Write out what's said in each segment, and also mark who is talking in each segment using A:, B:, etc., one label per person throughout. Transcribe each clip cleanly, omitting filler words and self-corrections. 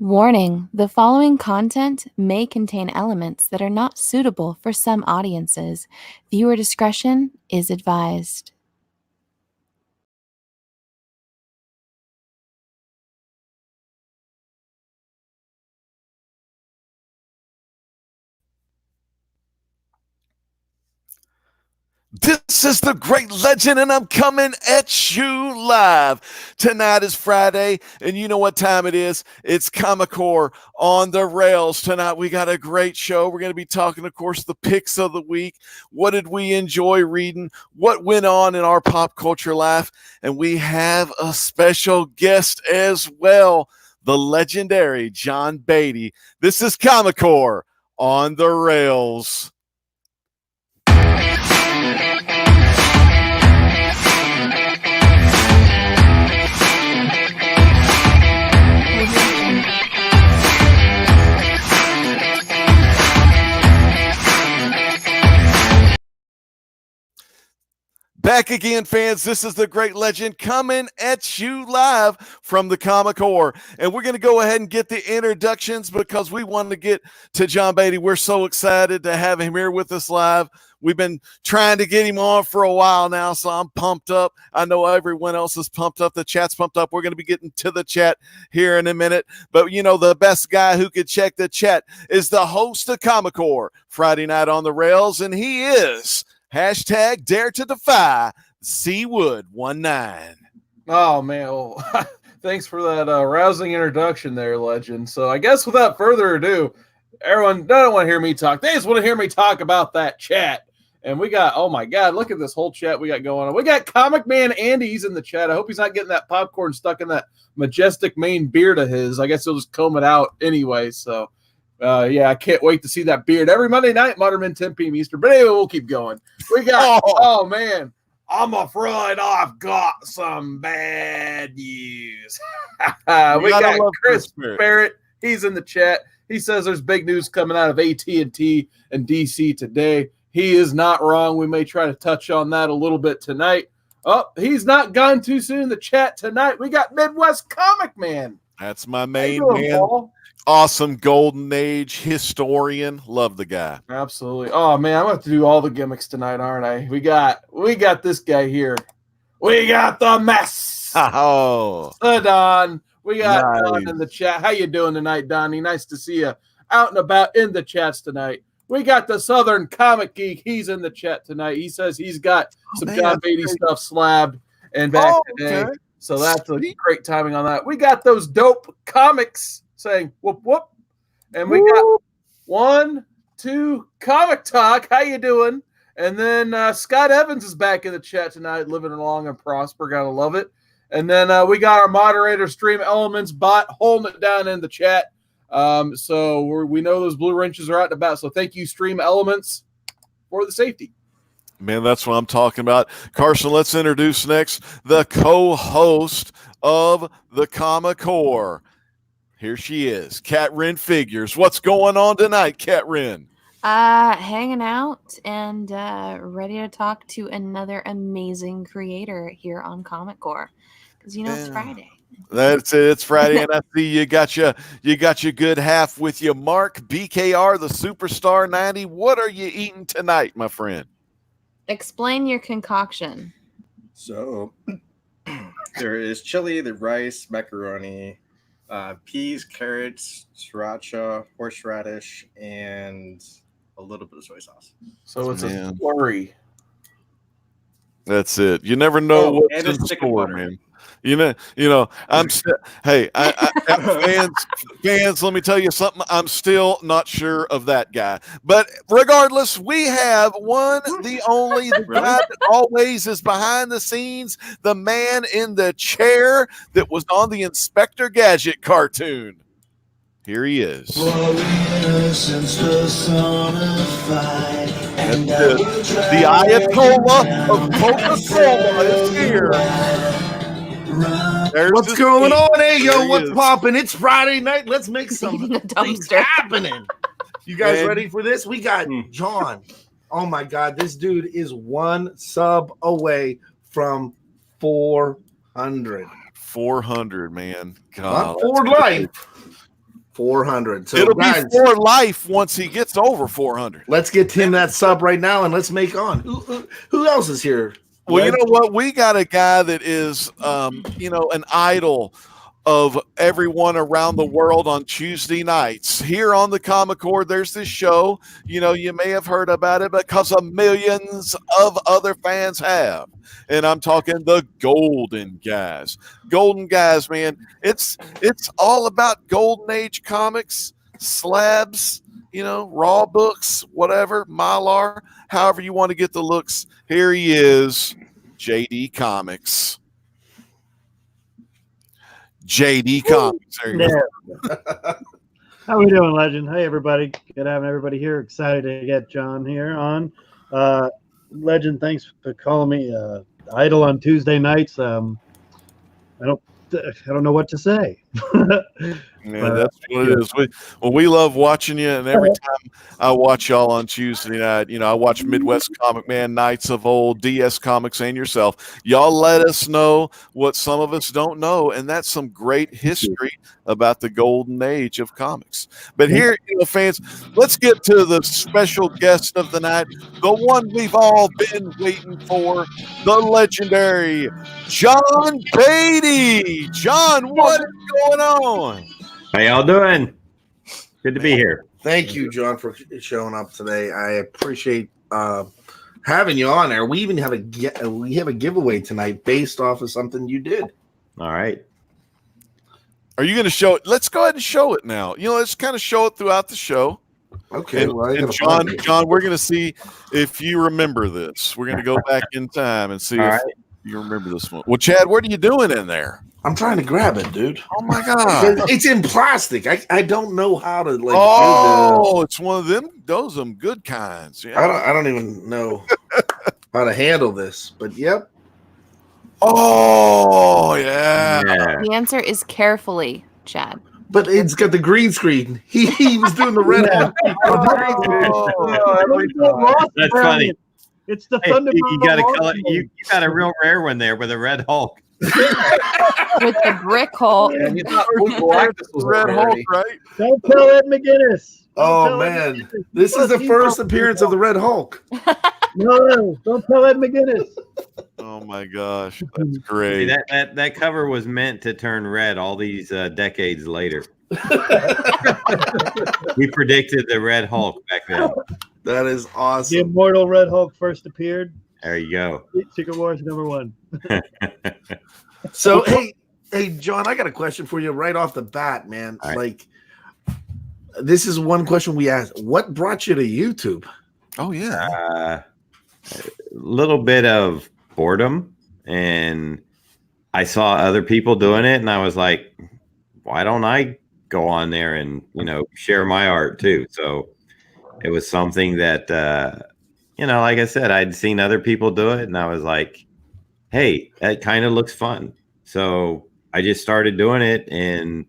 A: Warning: the following content may contain elements that are not suitable for some audiences. Viewer discretion is advised.
B: This is the great legend, and I'm coming at you live. Tonight is Friday, and you know what time it is. It's Comic Core on the rails. Tonight, we got a great show. We're going to be talking, of course, the picks of the week. What did we enjoy reading? What went on in our pop culture life? And we have a special guest as well, the legendary John Beatty. This is Comic Core on the rails. Back again, fans. This is the great legend coming at you live from the Comic Core. And we're going to go ahead and get the introductions because we wanted to get to John Beatty. We're so excited to have him here with us live. We've been trying to get him on for a while now, so I'm pumped up. I know everyone else is pumped up. The chat's pumped up. We're going to be getting to the chat here in a minute. But, you know, the best guy who could check the chat is the host of Comic Core Friday Night on the Rails, and he is hashtag Dare to Defy Seawood19.
C: Oh, man. Well, thanks for that rousing introduction there, legend. So I guess without further ado, everyone doesn't want to hear me talk. They just want to hear me talk about that chat. And we got, oh my God, look at this whole chat we got going on. We got Comic Man Andy's in the chat. I hope he's not getting that popcorn stuck in that majestic Maine beard of his. I guess he'll just comb it out anyway. So, yeah, I can't wait to see that beard every Monday night, Mutterman, 10 p.m. Eastern. But anyway, we'll keep going. We got, oh man, I'm afraid I've got some bad news. We got Chris Barrett. He's in the chat. He says there's big news coming out of AT&T and DC today. He is not wrong. We may try to touch on that a little bit tonight. Oh, he's not gone too soon in the chat tonight. We got Midwest Comic Man.
B: That's my main man. Paul? Awesome golden age historian. Love the guy.
C: Absolutely. Oh man, I'm gonna have to do all the gimmicks tonight, aren't I? We got this guy here. We got the mess.
B: Oh,
C: Don. We got Don in the chat. How you doing tonight, Donnie? Nice to see you out and about in the chats tonight. We got the Southern Comic Geek. He's in the chat tonight. He says he's got some John Beatty stuff slabbed and back today. Okay. So that's a great timing on that. We got those dope comics saying whoop whoop. And we got 1, 2 Comic Talk. How you doing? And then Scott Evans is back in the chat tonight, living long and prosper. Gotta love it. And then we got our moderator, Stream Elements bot, holding it down in the chat. So we know those blue wrenches are out and about. So thank you, Stream Elements, for the safety.
B: Man, that's what I'm talking about. Carson, let's introduce next the co-host of the Comic Core. Here she is, Cat Wren Figures. What's going on tonight, Cat Wren?
A: Hanging out and ready to talk to another amazing creator here on Comic Core. Because you know it's Friday.
B: That's it. It's Friday, and I see you got your good half with you, Mark BKR, the Superstar 90. What are you eating tonight, my friend?
A: Explain your concoction.
D: So there is chili, the rice, macaroni, peas, carrots, sriracha, horseradish, and a little bit of soy sauce.
C: So it's a flurry.
B: That's it. You never know what's in store, man. You know. Fans. Let me tell you something. I'm still not sure of that guy. But regardless, we have one, the only, the guy that always is behind the scenes, the man in the chair that was on the Inspector Gadget cartoon. Here he is. The Ayatollah of Coca-Cola is here.
E: What's going on? Hey, yo, what's popping? It's Friday night. Let's make some things happening. You guys ready for this? We got John. Oh, my God. This dude is one sub away from 400.
B: 400, man. God.
E: Not Ford Life. 400. So
B: It'll
E: guys,
B: be for life once he gets over 400.
E: let's get Tim that sub right now, and let's make on. Who else is here?
B: Well, you know what? We got a guy that is, an idol of everyone around the world on Tuesday nights. Here on the Comic Core, there's this show. You may have heard about it because millions of other fans have. And I'm talking the Golden Guys. Golden Guys, man. It's all about Golden Age comics, slabs, raw books, whatever, Mylar, however you want to get the looks. Here he is, JD Comics. JD Comics. There you go.
F: How we doing, Legend? Hey, everybody. Good having everybody here. Excited to get John here on. Legend, thanks for calling me idol on Tuesday nights. I don't know what to say.
B: Yeah, that's what it is. We love watching you, and every time I watch y'all on Tuesday night, I watch Midwest Comic Man, Knights of Old, DS Comics, and yourself. Y'all let us know what some of us don't know, and that's some great history about the golden age of comics. But here, fans, let's get to the special guest of the night, the one we've all been waiting for, the legendary John Beatty. John, what is going on?
G: How y'all doing? Good to be here.
E: Thank you, John, for showing up today. I appreciate having you on there. We even have a giveaway tonight based off of something you did.
G: All right.
B: Are you going to show it? Let's go ahead and show it now. Let's kind of show it throughout the show.
E: Okay.
B: And John, we're going to see if you remember this. We're going to go back in time and see if you remember this one. Well, Chad, what are you doing in there?
E: I'm trying to grab it, dude.
B: Oh my god!
E: It's in plastic. I don't know how to like.
B: Oh, it's one of them. Those are them good kinds. Yeah.
E: I don't even know how to handle this. But yep.
B: Oh yeah.
A: The answer is carefully, Chad.
E: But it's got the green screen. He was doing the red.
G: That's funny.
F: It's the Thunderbird.
G: You got a color. You got a real rare one there with a red Hulk.
A: With the brick hole.
C: And you thought Galactus was
B: Red Hulk, right?
F: Don't tell Ed McGuinness.
E: Oh man, this is the first appearance of the Red Hulk.
F: No, don't tell Ed McGuinness.
B: Oh my gosh, that's great.
G: See, that cover was meant to turn red all these decades later. We predicted the Red Hulk back then.
E: That is
F: The
E: awesome.
F: immortal Red Hulk first appeared.
G: There you go.
F: Secret Wars #1.
E: So hey, John, I got a question for you right off the bat, man.
G: All right.
E: Like, this is one question we asked. What brought you to YouTube?
B: Oh yeah.
G: A little bit of boredom, and I saw other people doing it, and I was like, why don't I go on there and share my art too? So it was something that like I said, I'd seen other people do it, and I was like, hey, that kind of looks fun. So I just started doing it, and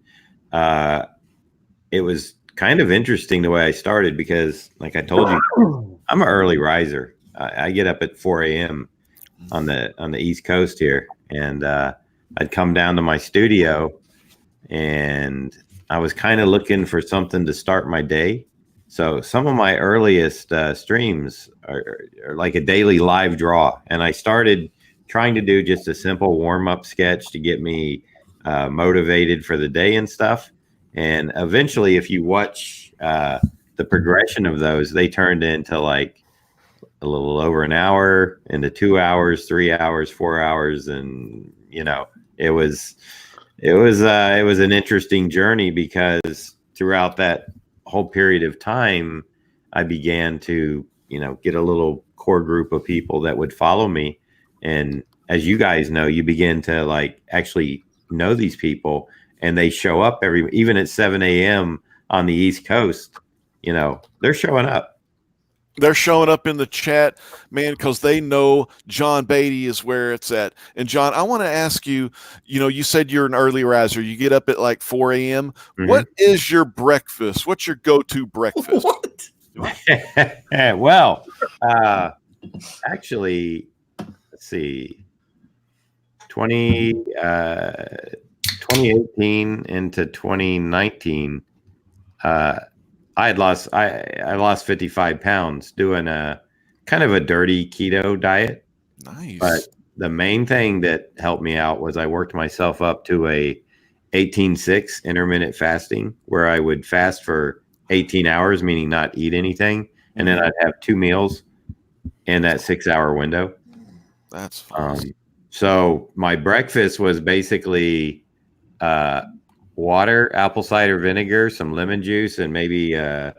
G: it was kind of interesting the way I started because, like I told you, I'm an early riser. I get up at 4 a.m. on the East Coast here, and I'd come down to my studio, and I was kind of looking for something to start my day. So some of my earliest streams are like a daily live draw, and I started trying to do just a simple warm-up sketch to get me motivated for the day and stuff. And eventually, if you watch the progression of those, they turned into like a little over an hour, into 2 hours, 3 hours, 4 hours, and it was an interesting journey because throughout that whole period of time, I began to get a little core group of people that would follow me. And as you guys know, you begin to like actually know these people, and they show up even at 7 a.m. on the East Coast, they're showing up.
B: They're showing up in the chat, man, because they know John Beatty is where it's at. And John, I want to ask you, you said you're an early riser. You get up at like 4 a.m.
G: Mm-hmm.
B: What is your breakfast? What's your go-to breakfast?
G: Well, actually, let's see, 2018 into 2019, I lost 55 pounds doing a kind of a dirty keto diet.
B: Nice.
G: But the main thing that helped me out was I worked myself up to a 18-6 intermittent fasting, where I would fast for 18 hours, meaning not eat anything, and then I'd have 2 meals in that 6-hour window.
B: That's fun.
G: So my breakfast was basically water, apple cider vinegar, some lemon juice, and maybe a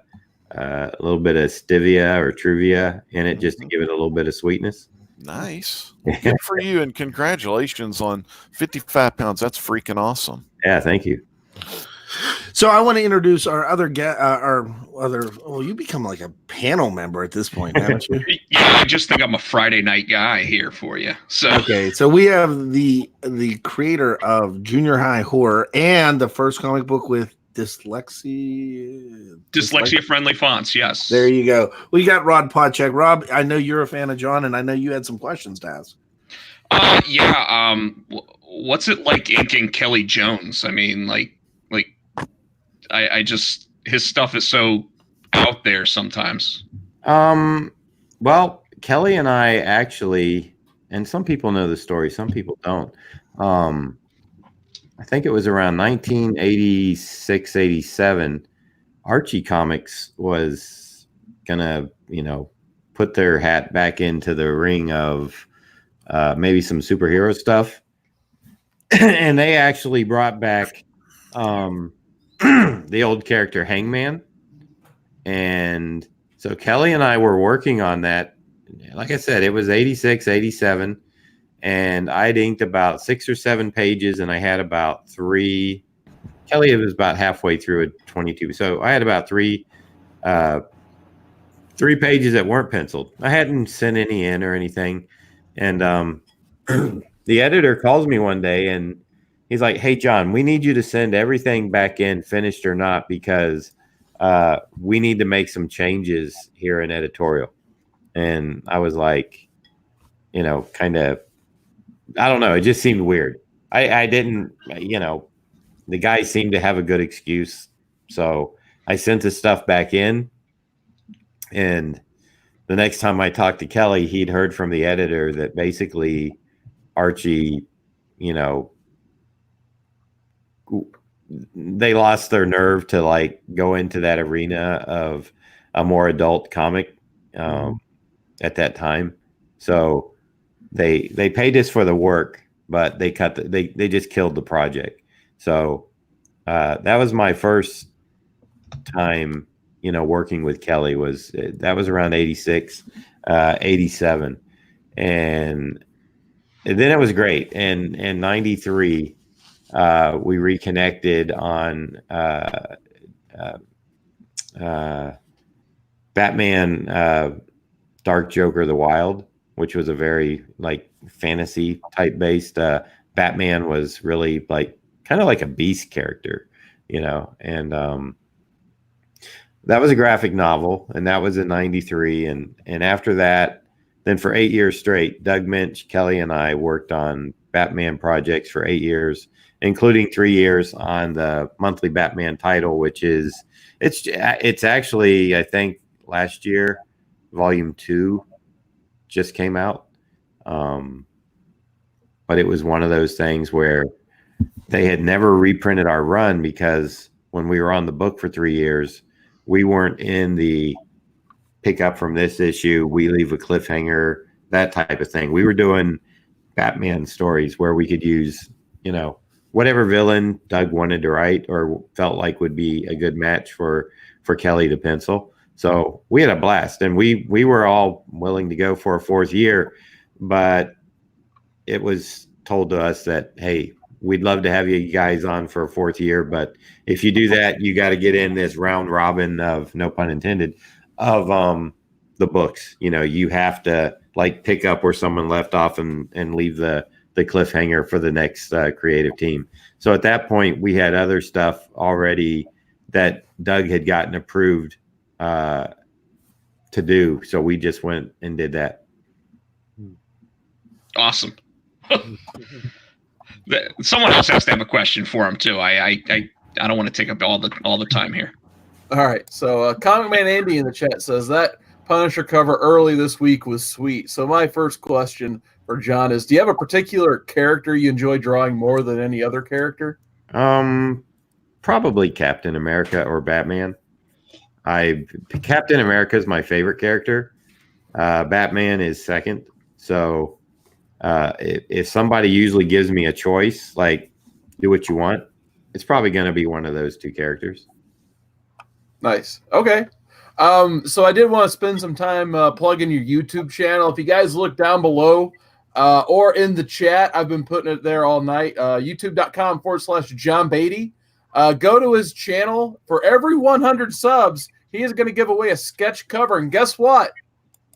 G: little bit of stevia or Truvia in it, just to give it a little bit of sweetness.
B: Nice. Good for you, and congratulations on 55 pounds. That's freaking awesome.
G: Yeah, thank you.
E: So I want to introduce our other well, you become like a panel member at this point, haven't you?
H: Yeah, I just think I'm a Friday night guy here for you. So
E: okay, so we have the creator of Junior High Horror and the first comic book with dyslexia
H: friendly fonts. Yes,
E: there you go. We got Rod Podcheck. Rob, I know you're a fan of John, and I know you had some questions to ask.
H: Yeah. What's it like inking Kelly Jones? I mean, I just, his stuff is so out there sometimes.
G: Well, Kelly and I actually, and some people know the story, some people don't. I think it was around 1986, 87. Archie Comics was gonna, put their hat back into the ring of maybe some superhero stuff. And they actually brought back the old character Hangman. And so Kelly and I were working on that. Like I said, it was 86, 87. And I'd inked about 6 or 7 pages, and I had about 3. Kelly was about halfway through a 22. So I had about 3 pages that weren't penciled. I hadn't sent any in or anything. And the editor calls me one day, and he's like, "Hey, John, we need you to send everything back in, finished or not, because we need to make some changes here in editorial." And I was like, kind of, I don't know. It just seemed weird. I didn't, the guy seemed to have a good excuse. So I sent the stuff back in. And the next time I talked to Kelly, he'd heard from the editor that basically Archie, they lost their nerve to go into that arena of a more adult comic at that time. So they paid us for the work, but they just killed the project. So that was my first time, working with Kelly. That was around 86, 87. And then it was great. And in 93, we reconnected on Batman Dark Joker the Wild, which was a very fantasy type based. Batman was really kind of like a beast character, and that was a graphic novel, and that was in 93. And after that, then for 8 years straight, Doug Minch, Kelly, and I worked on Batman projects for 8 years, including 3 years on the monthly Batman title, which is it's actually, I think last year, volume 2 just came out. But it was one of those things where they had never reprinted our run, because when we were on the book for 3 years, we weren't in the pick up from this issue, we leave a cliffhanger, that type of thing. We were doing Batman stories where we could use, whatever villain Doug wanted to write or felt like would be a good match for Kelly to pencil. So we had a blast, and we were all willing to go for a 4th year, but it was told to us that, hey, we'd love to have you guys on for a 4th year, but if you do that, you got to get in this round robin of, no pun intended, of the books. You have to pick up where someone left off and leave the cliffhanger for the next creative team. So at that point, we had other stuff already that Doug had gotten approved to do. So we just went and did that.
H: Awesome. Someone else has to have a question for him too. I don't want to take up all the time here.
C: All right. So Comic Man Andy in the chat says that Punisher cover early this week was sweet. So my first question for John is, do you have a particular character you enjoy drawing more than any other character?
G: Probably Captain America or Batman. Captain America is my favorite character. Batman is second. So if somebody usually gives me a choice, like do what you want, it's probably going to be one of those two characters.
C: Nice. Okay. So I did want to spend some time plugging your YouTube channel. If you guys look down below or in the chat, I've been putting it there all night. YouTube.com/John Beatty. Go to his channel. For every 100 subs, he is going to give away a sketch cover. And guess what?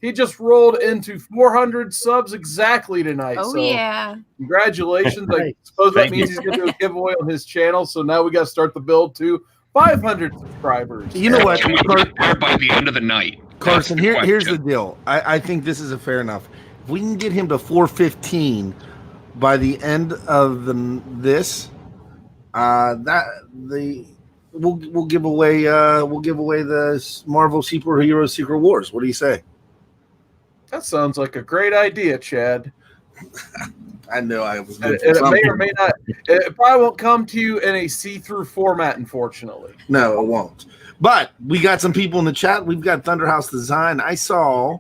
C: He just rolled into 400 subs exactly tonight.
A: Oh,
C: so
A: yeah.
C: Congratulations. I suppose that means he's going to do a giveaway on his channel. So now we got to start the build to 500 subscribers.
I: You know what?
H: Can we get there by the end of the night?
I: Carson, here's the deal. I think this is a fair enough. If we can get him to 415 by the end of this, we'll give away the Marvel Superhero Secret Wars. What do you say?
C: That sounds like a great idea, Chad.
I: I know I was.
C: It may or may not. It probably won't come to you in a see-through format, unfortunately.
I: No, it won't. But we got some people in the chat. We've got Thunderhouse Design. I saw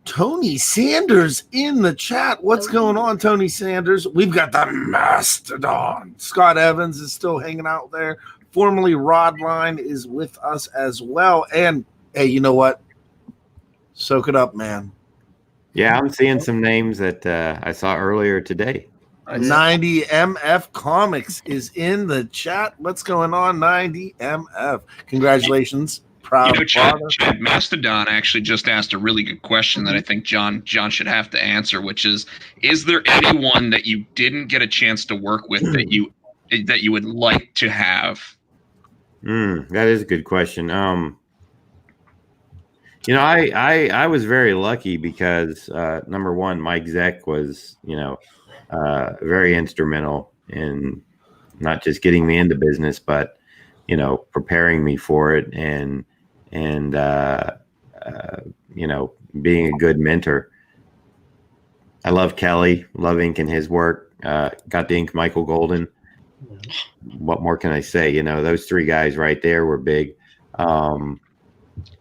I: Tony Sanders in the chat. What's going on, Tony Sanders? We've got the Mastodon. Scott Evans is still hanging out there. Formerly Rodline is with us as well. And hey, you know what? Soak it up, man.
G: Yeah, I'm seeing some names that I saw earlier today.
I: 90 MF Comics is in the chat. What's going on, 90 MF? Congratulations. Proud
H: Chad Mastodon actually just asked a really good question that I think John should have to answer, which is there anyone that you didn't get a chance to work with that you would like to have?
G: That is a good question. I was very lucky because number one, Mike Zeck was, very instrumental in not just getting me into business, but preparing me for it and being a good mentor. I love Kelly, love inking his work. Got to ink Michael Golden. What more can I say? Those three guys right there were big.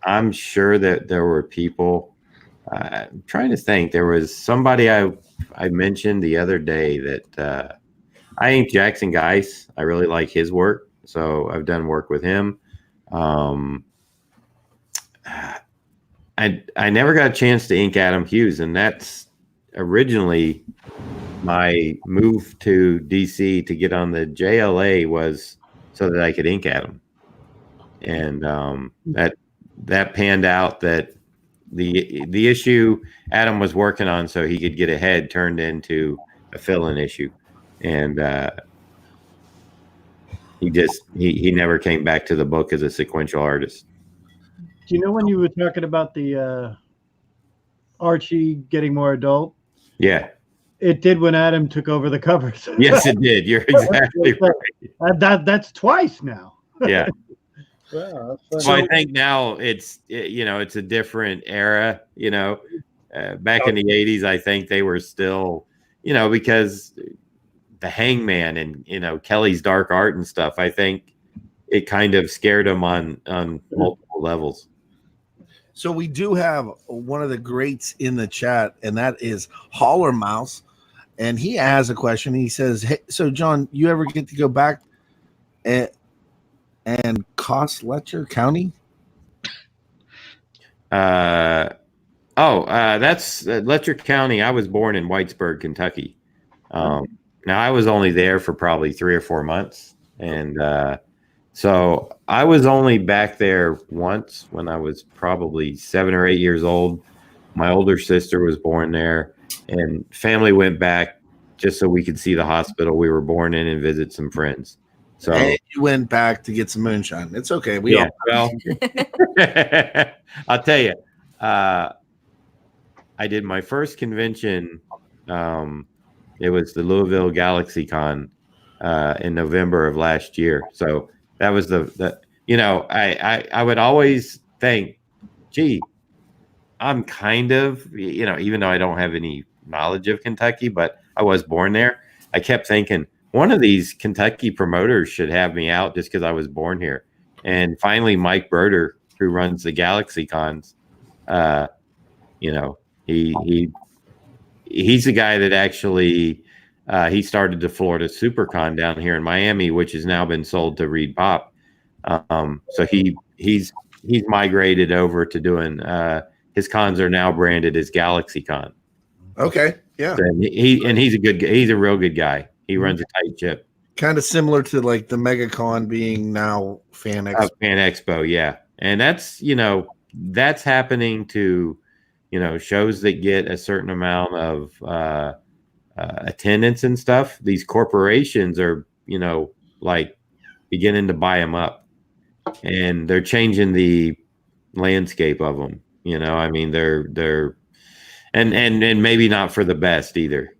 G: I'm sure that there were people. I'm trying to think. There was somebody I mentioned the other day that I inked Jackson Geis. I really like his work, so I've done work with him. I never got a chance to ink Adam Hughes, and that's originally my move to DC to get on the JLA was so that I could ink Adam, and that panned out that the issue Adam was working on so he could get ahead turned into a fill-in issue, and he never came back to the book as a sequential artist.
F: Do you know when you were talking about the Archie getting more adult?
G: Yeah.
F: It did when Adam took over the covers.
G: Yes, it did. You're exactly right.
F: That's twice now.
G: Yeah.
F: Wow,
G: so I think now it's a different era. Back in the 80s, I think they were still, because the Hangman and Kelly's dark art and stuff. I think it kind of scared them on multiple levels.
I: So we do have one of the greats in the chat, and that is Holler Mouse. And he has a question. He says, hey, so John, you ever get to go back and Letcher County?
G: That's Letcher County. I was born in Whitesburg, Kentucky. Now I was only there for probably 3 or 4 months. And so I was only back there once when I was probably 7 or 8 years old. My older sister was born there, and family went back just so we could see the hospital we were born in and visit some friends. So
I: and you went back to get some moonshine. It's okay.
G: I'll tell you, I did my first convention. It was the Louisville Galaxy Con in November of last year. So that was I would always think, gee, I'm kind of, even though I don't have any knowledge of Kentucky, but I was born there. I kept thinking one of these Kentucky promoters should have me out just because I was born here. And finally, Mike Broder, who runs the Galaxy Cons, he's the guy that actually he started the Florida SuperCon down here in Miami, which has now been sold to Reed Pop. So he's migrated over to doing his cons are now branded as Galaxy Con.
I: Okay, yeah.
G: And he's a real good guy. He runs a tight ship.
I: Kind of similar to like the MegaCon being now Fan Expo.
G: Fan Expo, yeah. And that's happening to shows that get a certain amount of attendance and stuff. These corporations are like beginning to buy them up, and they're changing the landscape of them. I mean, they're and maybe not for the best either.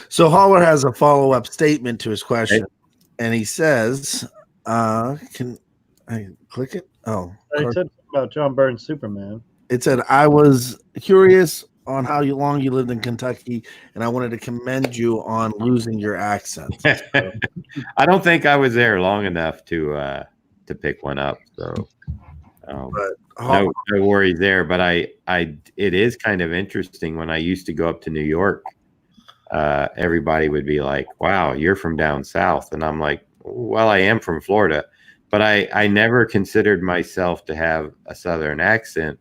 I: So Holler has a follow-up statement to his question, and he says, "Can I click it?" Oh,
F: I said something about John Burns Superman.
I: It said, "I was curious on how long you lived in Kentucky, and I wanted to commend you on losing your accent."
G: I don't think I was there long enough to pick one up. So, no worries there. But it is kind of interesting. When I used to go up to New York, everybody would be like, "Wow, you're from down south," and I'm like, "Well, I am from Florida." But I never considered myself to have a Southern accent.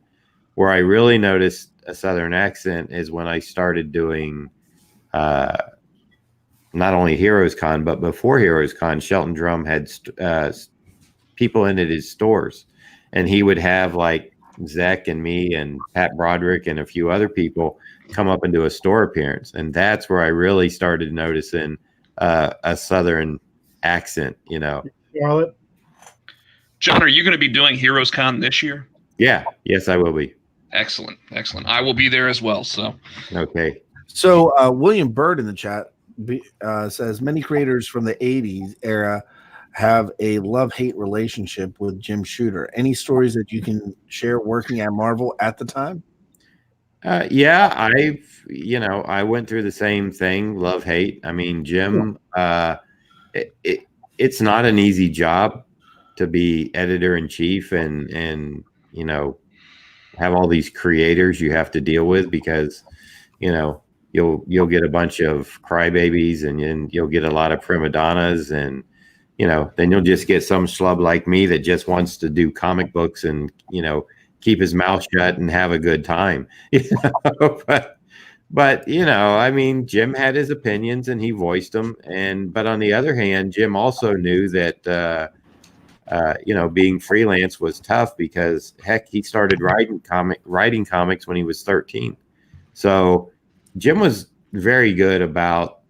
G: Where I really noticed a Southern accent is when I started doing not only Heroes Con, but before Heroes Con, Shelton Drum had people in at his stores. And he would have like Zach and me and Pat Broderick and a few other people come up and do a store appearance. And that's where I really started noticing a Southern accent,
F: Charlotte?
H: John, are you going to be doing Heroes Con this year?
G: Yeah. Yes, I will be.
H: Excellent. I will be there as well. So,
G: okay.
I: So William Bird in the chat says many creators from the 80s era have a love-hate relationship with Jim Shooter. Any stories that you can share working at Marvel at the time?
G: Yeah, I went through the same thing, love-hate. I mean, Jim, it's not an easy job to be editor-in-chief and have all these creators you have to deal with because, you'll get a bunch of crybabies and you'll get a lot of prima donnas and, then you'll just get some schlub like me that just wants to do comic books and, keep his mouth shut and have a good time. But I mean, Jim had his opinions and he voiced them. But on the other hand, Jim also knew that, being freelance was tough because heck, he started writing comics when he was 13. So Jim was very good about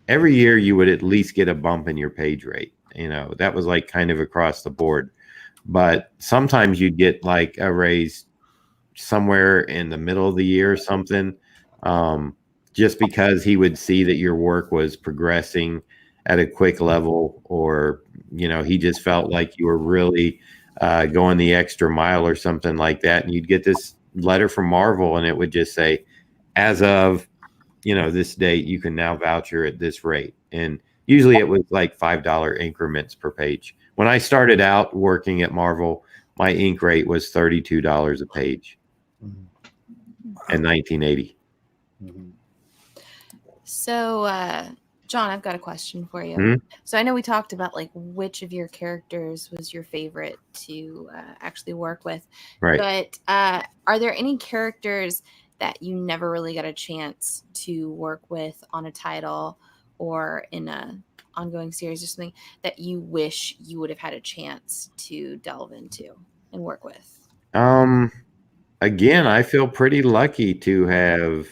G: every year you would at least get a bump in your page rate. That was like kind of across the board. But sometimes you'd get like a raise somewhere in the middle of the year or something, just because he would see that your work was progressing at a quick level, or he just felt like you were really going the extra mile or something like that. And you'd get this letter from Marvel and it would just say, as of this date, you can now voucher at this rate. And usually it was like $5 increments per page. When I started out working at Marvel, my ink rate was $32 a page in 1980.
A: So John, I've got a question for you.
G: Mm-hmm.
A: So I know we talked about like which of your characters was your favorite to actually work with.
G: Right.
A: But are there any characters that you never really got a chance to work with on a title or in a ongoing series or something that you wish you would have had a chance to delve into and work with?
G: Again, I feel pretty lucky to have,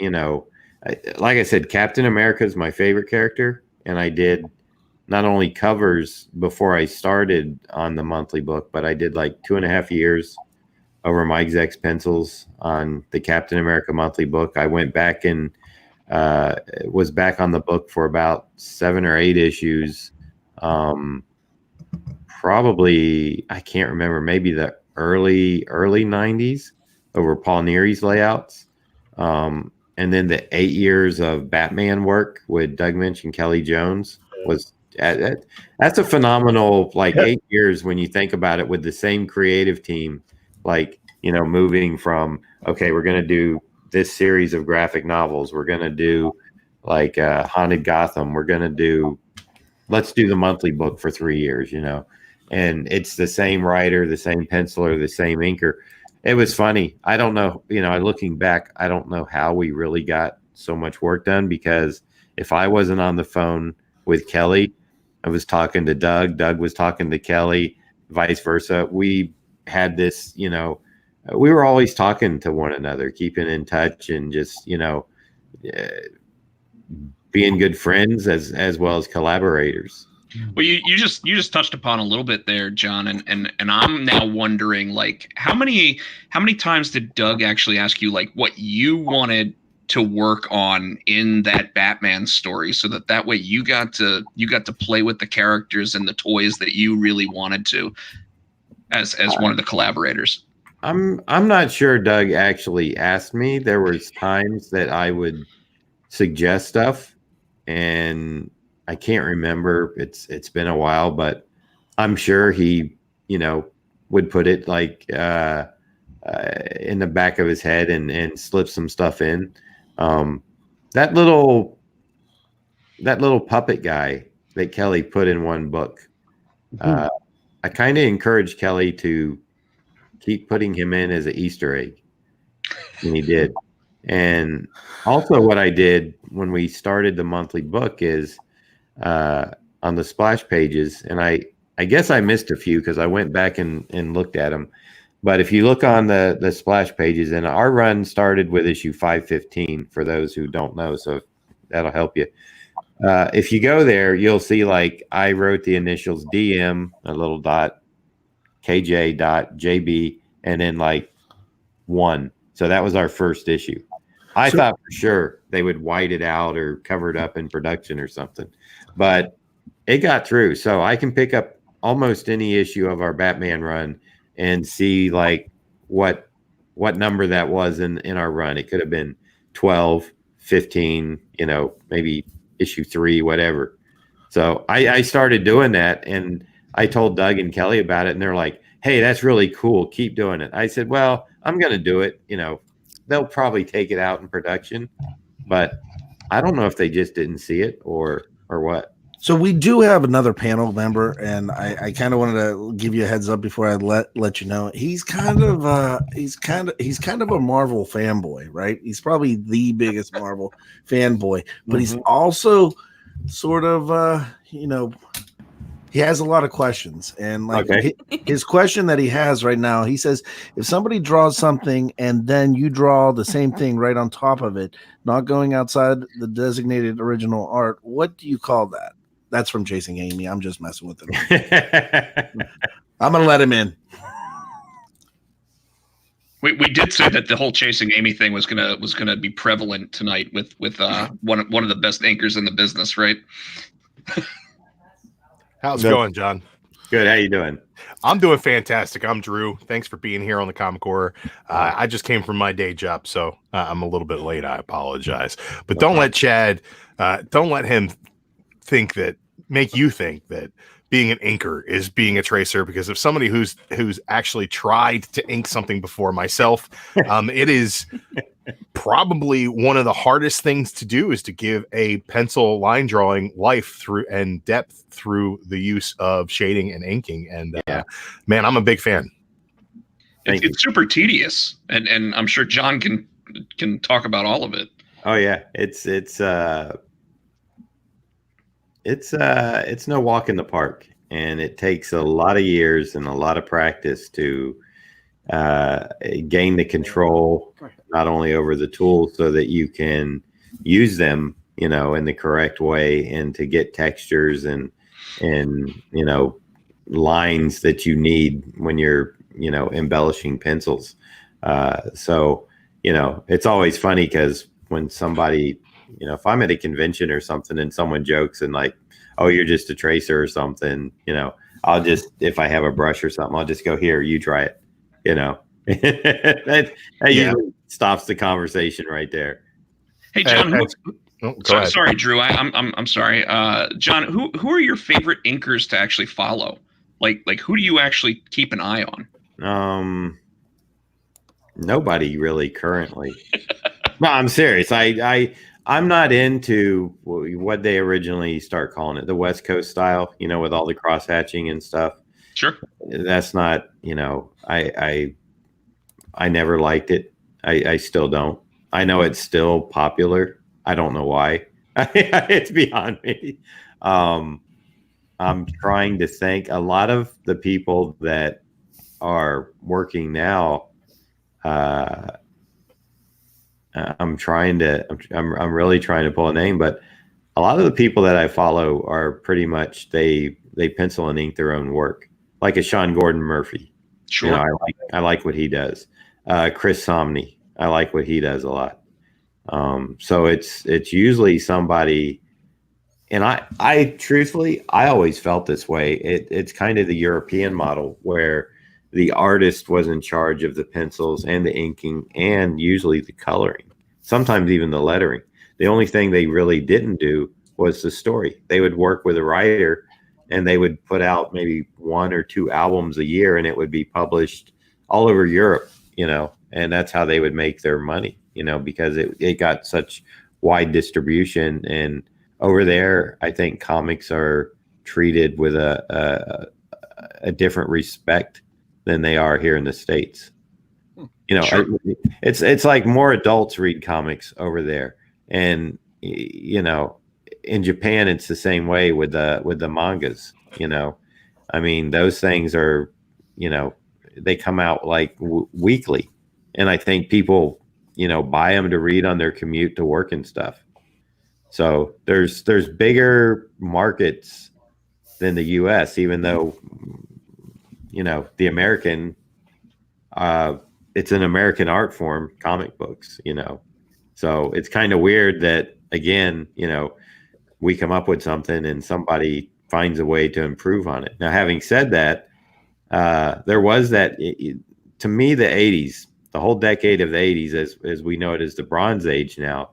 G: like I said, Captain America is my favorite character. And I did not only covers before I started on the monthly book, but I did like 2.5 years over Mike Zeck's pencils on the Captain America monthly book. I went back and was back on the book for about 7 or 8 issues, probably, I can't remember, maybe the early 90s over Paul Neary's layouts. And then the 8 years of Batman work with Doug Minch and Kelly Jones was that's a phenomenal 8 years when you think about it, with the same creative team, moving from, okay, we're going to do this series of graphic novels, we're going to do Haunted Gotham, let's do the monthly book for 3 years, and it's the same writer, the same penciler, the same inker. It was funny. I don't know, looking back, I don't know how we really got so much work done, because if I wasn't on the phone with Kelly, I was talking to Doug, Doug was talking to Kelly, vice versa. We had this, we were always talking to one another, keeping in touch, and just, being good friends as well as collaborators.
H: Well, you just touched upon a little bit there, John, and I'm now wondering, how many times did Doug actually ask you what you wanted to work on in that Batman story, so that way you got to play with the characters and the toys that you really wanted to, as one of the collaborators?
G: I'm not sure Doug actually asked me. There was times that I would suggest stuff, and I can't remember. It's been a while, but I'm sure he, would put it in the back of his head and slip some stuff in. That little puppet guy that Kelly put in one book. I kind of encouraged Kelly to keep putting him in as an Easter egg, and he did. And also, what I did when we started the monthly book is, on the splash pages, and I guess I missed a few because I went back and looked at them. But if you look on the splash pages, and our run started with issue 515, for those who don't know, so that'll help you. If you go there, you'll see I wrote the initials DM, a little dot, KJ dot JB, and then 1. So that was our first issue. I thought for sure they would white it out or cover it up in production or something, but it got through. So I can pick up almost any issue of our Batman run and see what number that was in our run. It could have been 12, 15, maybe issue 3, whatever. So I started doing that, and I told Doug and Kelly about it, and they're like, "Hey, that's really cool. Keep doing it." I said, "Well, I'm going to do it. They'll probably take it out in production, but I don't know if they just didn't see it or what."
I: So we do have another panel member, and I kind of wanted to give you a heads up before I let you know. He's kind of a Marvel fanboy, right? He's probably the biggest Marvel fanboy, but he's also sort of he has a lot of questions, and his question that he has right now, he says, if somebody draws something and then you draw the same thing right on top of it, not going outside the designated original art, what do you call that? That's from Chasing Amy. I'm just messing with him. I'm going to let him in.
H: We did say that the whole Chasing Amy thing was gonna be prevalent tonight with one of the best anchors in the business, right?
J: How's it going, John?
G: Good. How you doing?
J: I'm doing fantastic. I'm Drew. Thanks for being here on the Comic Core. I just came from my day job, so I'm a little bit late. I apologize. But don't let Chad, don't let him make you think that being an inker is being a tracer, because if somebody who's actually tried to ink something before myself, it is probably one of the hardest things to do, is to give a pencil line drawing life through and depth through the use of shading and inking. And man, I'm a big fan.
H: It's super tedious, and I'm sure John can talk about all of it.
G: Oh yeah, it's no walk in the park, and it takes a lot of years and a lot of practice to gain the control not only over the tools so that you can use them, in the correct way, and to get textures and lines that you need when you're embellishing pencils. So it's always funny because when somebody, if I'm at a convention or something and someone jokes and oh, you're just a tracer or something, I'll just, if I have a brush or something, I'll just go, here, you try it, that usually stops the conversation right there.
H: Hey, John, sorry, Drew. I'm sorry. John, who are your favorite inkers to actually follow? Like who do you actually keep an eye on?
G: Nobody really currently. No, I'm serious. I'm not into what they originally start calling it, the West Coast style, with all the cross hatching and stuff.
H: Sure.
G: That's not, I never liked it. I still don't. I know it's still popular. I don't know why. It's beyond me. I'm trying to think. A lot of the people that are working now, I'm really trying to pull a name, but a lot of the people that I follow are pretty much they pencil and ink their own work, like a Sean Gordon Murphy.
H: Sure.
G: I like what he does. Chris Somney, I like what he does a lot. So it's usually somebody, and I truthfully, I always felt this way. It's kind of the European model where the artist was in charge of the pencils and the inking and usually the coloring, sometimes even the lettering. The only thing they really didn't do was the story. They would work with a writer and they would put out maybe 1 or 2 albums a year and it would be published all over Europe, and that's how they would make their money, because it got such wide distribution. And over there, I think comics are treated with a different respect than they are here in the States.
H: Sure.
G: It's like more adults read comics over there. And, in Japan, it's the same way with the mangas, I mean, those things are, they come out like weekly. And I think people, buy them to read on their commute to work and stuff. So there's bigger markets than the US, even though, the American, it's an American art form, comic books, So it's kind of weird that, again, we come up with something and somebody finds a way to improve on it. Now, having said that, there was that, to me, the 80s, the whole decade of the 80s, as we know it as the Bronze Age now,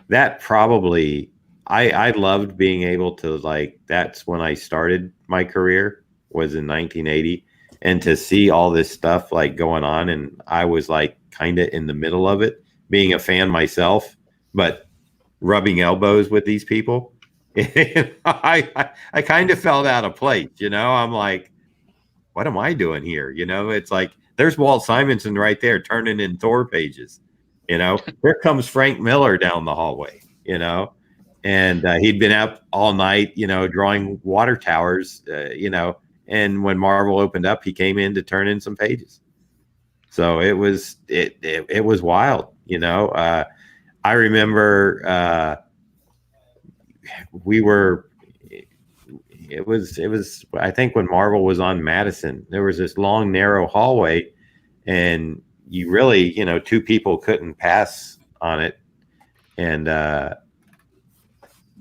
G: that probably, I loved being able to, that's when I started my career, was in 1980. And to see all this stuff going on, and I was kind of in the middle of it, being a fan myself, but rubbing elbows with these people. I kind of felt out of place, I'm like, what am I doing here? It's like, there's Walt Simonson right there turning in Thor pages, here comes Frank Miller down the hallway, and he'd been up all night, drawing water towers, and when Marvel opened up, he came in to turn in some pages. So it was wild, I remember it was I think when Marvel was on Madison, there was this long narrow hallway and you really, 2 people couldn't pass on it. And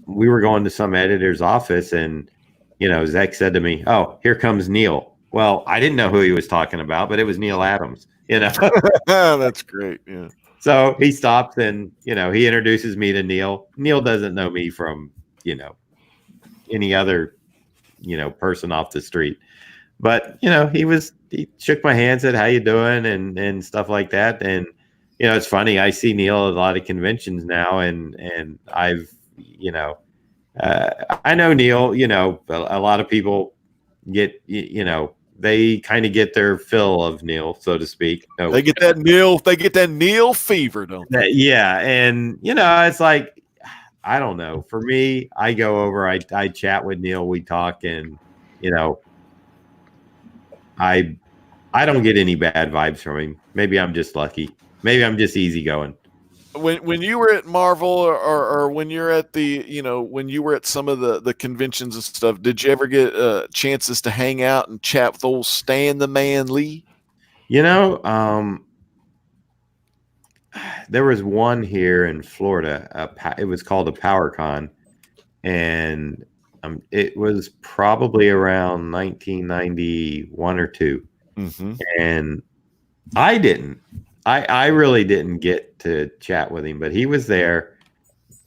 G: we were going to some editor's office and, Zach said to me, "Oh, here comes Neil." Well, I didn't know who he was talking about, but it was Neil Adams,
B: That's great. Yeah.
G: So he stops and, he introduces me to Neil. Neil doesn't know me from, any other, person off the street. But, he shook my hand, said, "How you doing?" and stuff like that. And, it's funny. I see Neil at a lot of conventions now and I've, I know Neil, a lot of people get, they kind of get their fill of Neil, so to speak.
B: They get that Neil fever, don't they?
G: Yeah. And, it's like, I don't know. For me, I go over, I chat with Neil, we talk, and, I don't get any bad vibes from him. Maybe I'm just lucky. Maybe I'm just easygoing.
B: When you were at Marvel or when you're at the, when you were at some of the conventions and stuff, did you ever get chances to hang out and chat with old Stan the Man Lee?
G: There was one here in Florida. It was called a PowerCon, and it was probably around 1991 or two.
B: Mm-hmm.
G: And I really didn't get to chat with him, but he was there.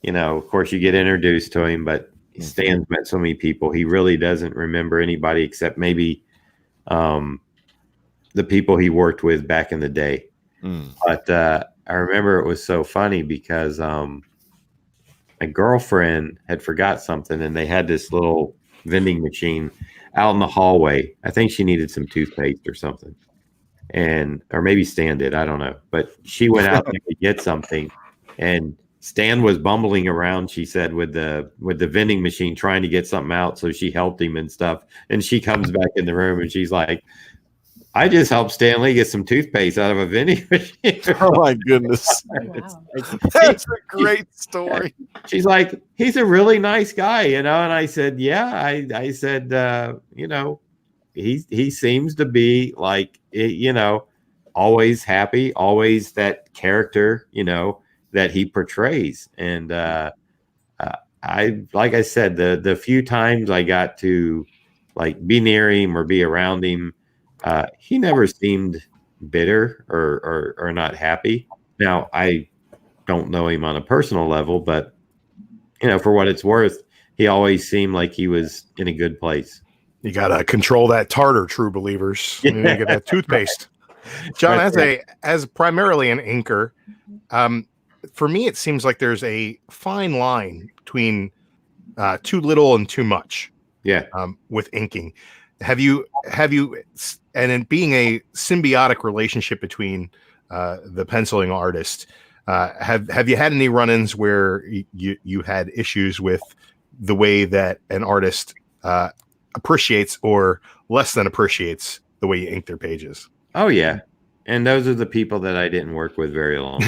G: Of course you get introduced to him, but Stan's met so many people. He really doesn't remember anybody except maybe the people he worked with back in the day. But I remember it was so funny because my girlfriend had forgot something, and they had this little vending machine out in the hallway. I think she needed some toothpaste or something, or maybe Stan did. I don't know. But she went out there to get something, and Stan was bumbling around, she said, with the vending machine trying to get something out. So she helped him and stuff. And she comes back in the room and she's like, I just helped Stanley get some toothpaste out of a vending machine.
B: Oh my goodness.
A: Wow.
B: That's a great story.
G: She's like, he's a really nice guy, And I said, yeah, I said, he seems to be like, always happy, always that character, that he portrays. And like I said, the few times I got to like be near him or be around him, he never seemed bitter or not happy. Now, I don't know him on a personal level, but for what it's worth, he always seemed like he was in a good place.
J: You gotta control that tartar, true believers. You need to get that toothpaste. John, as primarily an inker, for me it seems like there's a fine line between too little and too much.
G: Yeah.
J: With inking, have you, and in being a symbiotic relationship between the penciling artist, have you had any run-ins where you had issues with the way that an artist appreciates or less than appreciates the way you ink their pages?
G: Oh yeah, and those are the people that I didn't work with very long.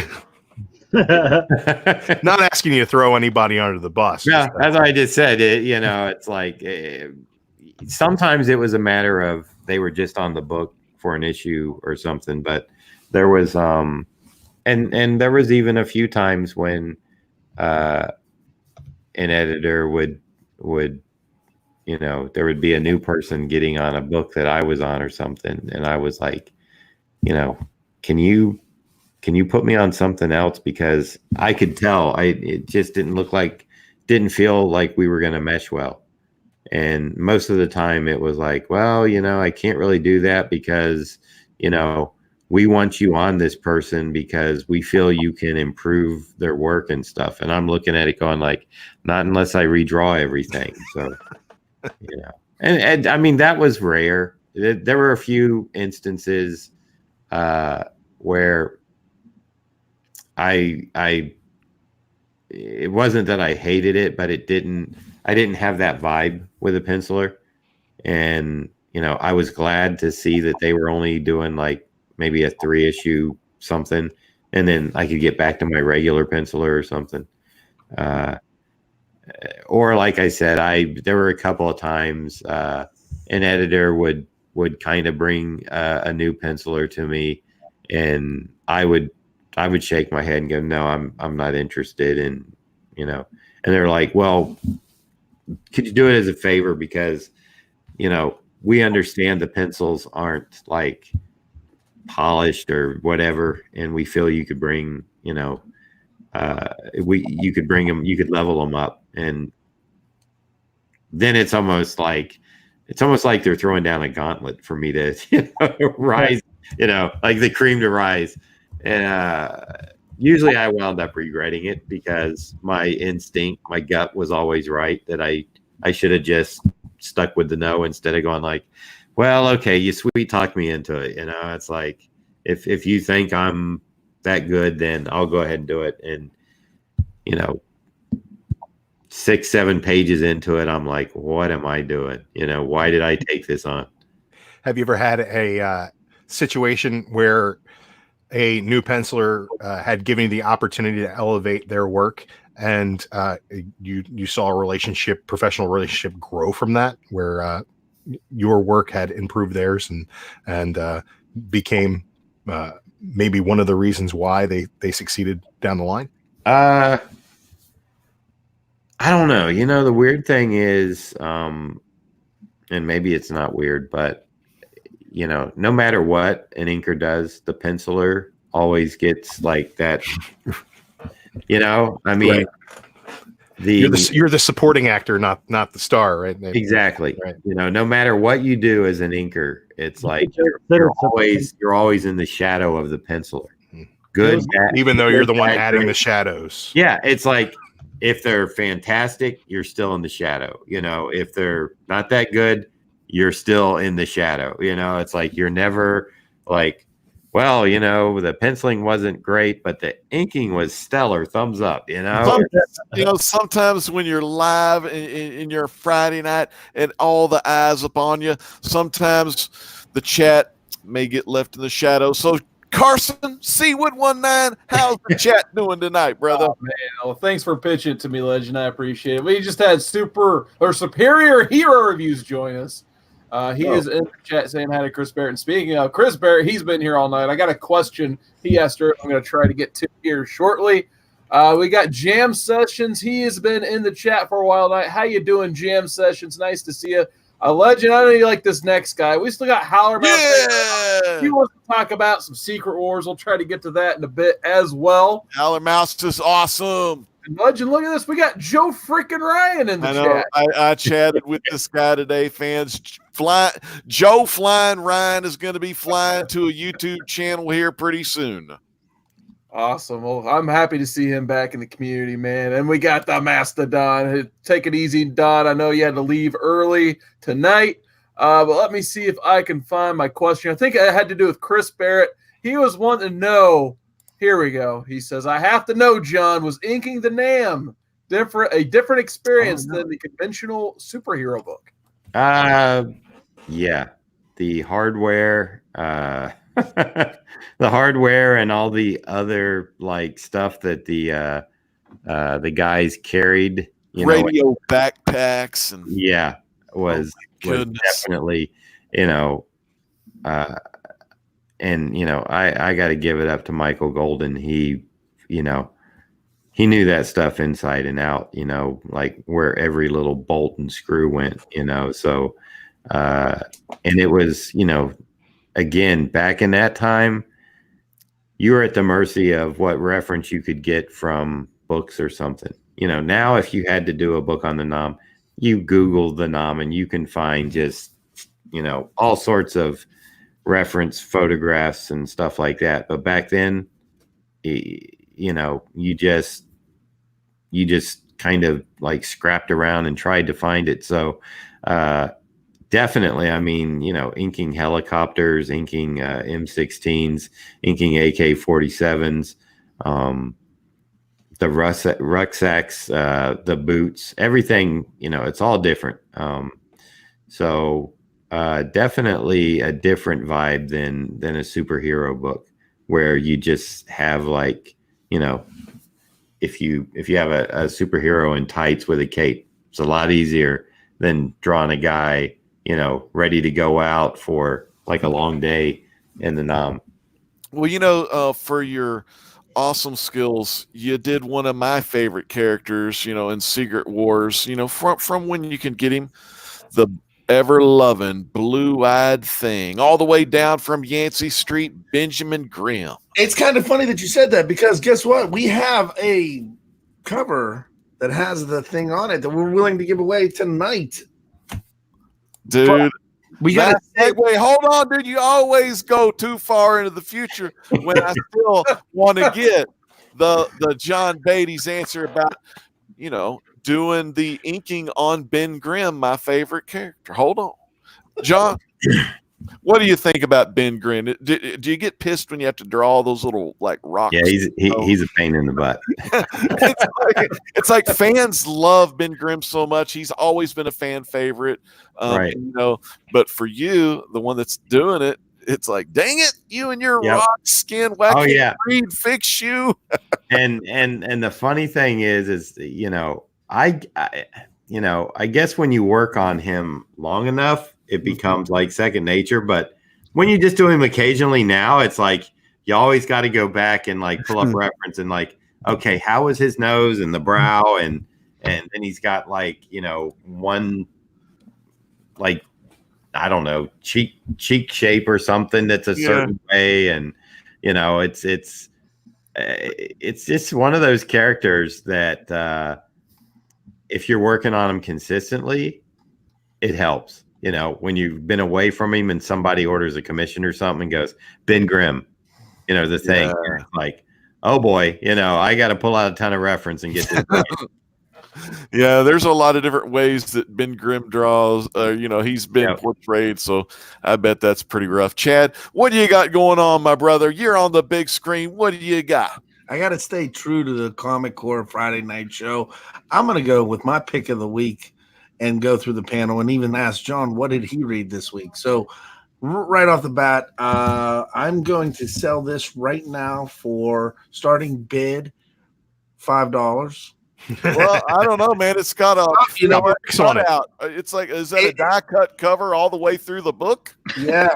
J: Not asking you to throw anybody under the bus.
G: No, as I just said, it's like sometimes it was a matter of they were just on the book for an issue or something, but there was and there was even a few times when an editor would there would be a new person getting on a book that I was on or something, and I was like, can you put me on something else, because I could tell it just didn't feel like we were going to mesh well. And most of the time it was like, well, I can't really do that because, we want you on this person because we feel you can improve their work and stuff. And I'm looking at it going like, not unless I redraw everything. So, and I mean, that was rare. There were a few instances where it wasn't that I hated it, but I didn't have that vibe with a penciler. And, I was glad to see that they were only doing like maybe a 3-issue something, and then I could get back to my regular penciler or something. Or like I said, there were a couple of times an editor would kind of bring a new penciler to me, and I would shake my head and go, no, I'm not interested. And, and they're like, well, could you do it as a favor? Because, we understand the pencils aren't like polished or whatever. And we feel you could bring, you could bring them, you could level them up. And then it's almost like they're throwing down a gauntlet for me to, rise, like the cream to rise. And usually I wound up regretting it because my instinct, my gut was always right that I should have just stuck with the no instead of going like, well, okay, you sweet talk me into it. It's like, if you think I'm that good, then I'll go ahead and do it. And, 6-7 pages into it, I'm like, what am I doing? Why did I take this on?
J: Have you ever had a situation where a new penciler had given you the opportunity to elevate their work, and you saw a professional relationship grow from that, where your work had improved theirs and became maybe one of the reasons why they succeeded down the line?
G: I don't know. You know, the weird thing is, and maybe it's not weird, but you know, no matter what an inker does, the penciler always gets like that. You know, I mean,
J: Right. You're the supporting actor, not the star, right?
G: Exactly.
J: Right.
G: You know, no matter what you do as an inker, it's like you're always in the shadow of the penciler. Good,
J: even though you're the one adding the shadows.
G: Yeah, it's like if they're fantastic, you're still in the shadow. You know, if they're not that good, you're still in the shadow. You know, it's like you're never like, well, you know, the penciling wasn't great, but the inking was stellar. Thumbs up. You know,
B: sometimes when you're live in your Friday night and all the eyes upon you, sometimes the chat may get left in the shadow. So Carson, Seawood19, how's the chat doing tonight, brother?
C: Oh, man. Well, thanks for pitching it to me, Legend. I appreciate it. We just had superior hero reviews join us. He is in the chat saying hi to Chris Barrett. And speaking of Chris Barrett, he's been here all night. I got a question he asked her. I'm going to try to get to here shortly. We got Jam Sessions. He has been in the chat for a while tonight. How you doing, Jam Sessions? Nice to see you. Legend, I know you like this next guy. We still got Howler Mouse. Yeah. He wants to talk about some Secret Wars. We'll try to get to that in a bit as well.
B: Howler Mouse is awesome.
C: And Legend, look at this. We got Joe freaking Ryan in the chat.
B: I chatted with this guy today, fans. Joe Flying Ryan is going to be flying to a YouTube channel here pretty soon.
C: Awesome. Well, I'm happy to see him back in the community, man. And we got the Mastodon. Take it easy, Don. I know you had to leave early tonight, but let me see if I can find my question. I think it had to do with Chris Barrett. He was wanting to know. Here we go. He says, I have to know, John, was inking the NAM a different experience than the conventional superhero book?
G: Yeah. The hardware, the hardware and all the other like stuff that the guys carried,
B: radio backpacks and
G: was definitely, and I got to give it up to Michael Golden. He knew that stuff inside and out, like where every little bolt and screw went, so and it was, again, back in that time, you were at the mercy of what reference you could get from books or something. Now if you had to do a book on the NAM, you Google the NAM and you can find just, all sorts of reference photographs and stuff like that. But back then, you just kind of like scrapped around and tried to find it. So, definitely, I mean, inking helicopters, inking M16s, inking AK-47s, the rucksacks, the boots, everything, it's all different. So definitely a different vibe than a superhero book where you just have like, if you have a superhero in tights with a cape, it's a lot easier than drawing a guy ready to go out for like a long day in the NAM.
B: Well, for your awesome skills, you did one of my favorite characters, in Secret Wars, from when you can get him, the ever-loving blue-eyed thing, all the way down from Yancey Street, Benjamin Grimm.
E: It's kind of funny that you said that because guess what? We have a cover that has the thing on it that we're willing to give away tonight.
B: Dude,
E: we got
B: wait, hold on, dude. You always go too far into the future when I still want to get the John Beatty's answer about, doing the inking on Ben Grimm, my favorite character. Hold on. John, what do you think about Ben Grimm? Do you get pissed when you have to draw those little like rocks?
G: Yeah, he's a pain in the butt.
B: it's like fans love Ben Grimm so much. He's always been a fan favorite.
G: Right.
B: But for you, the one that's doing it, it's like, dang it, you and your rock skin wacky breed fix you.
G: and the funny thing is I guess when you work on him long enough, it becomes like second nature. But when you just do him occasionally now, it's like you always got to go back and like pull up reference and like, okay, how was his nose and the brow and and then he's got like, you know, one, like, I don't know, cheek shape or something that's a certain way, and you know, it's just one of those characters that if you're working on him consistently, it helps. You know, when you've been away from him and somebody orders a commission or something and goes, Ben Grimm, you know, the thing, like, oh boy, you know, I got to pull out a ton of reference and get this right.
B: Yeah, there's a lot of different ways that Ben Grimm draws. You know, he's been portrayed, so I bet that's pretty rough. Chad, what do you got going on, my brother? You're on the big screen. What do you got?
I: I got to stay true to the Comic Core Friday night show. I'm going to go with my pick of the week and go through the panel and even ask John, what did he read this week? So right off the bat, I'm going to sell this right now for starting bid $5.
B: Well, I don't know, man. It's got a cutout. It's like, is that a die cut cover all the way through the book?
I: Yeah,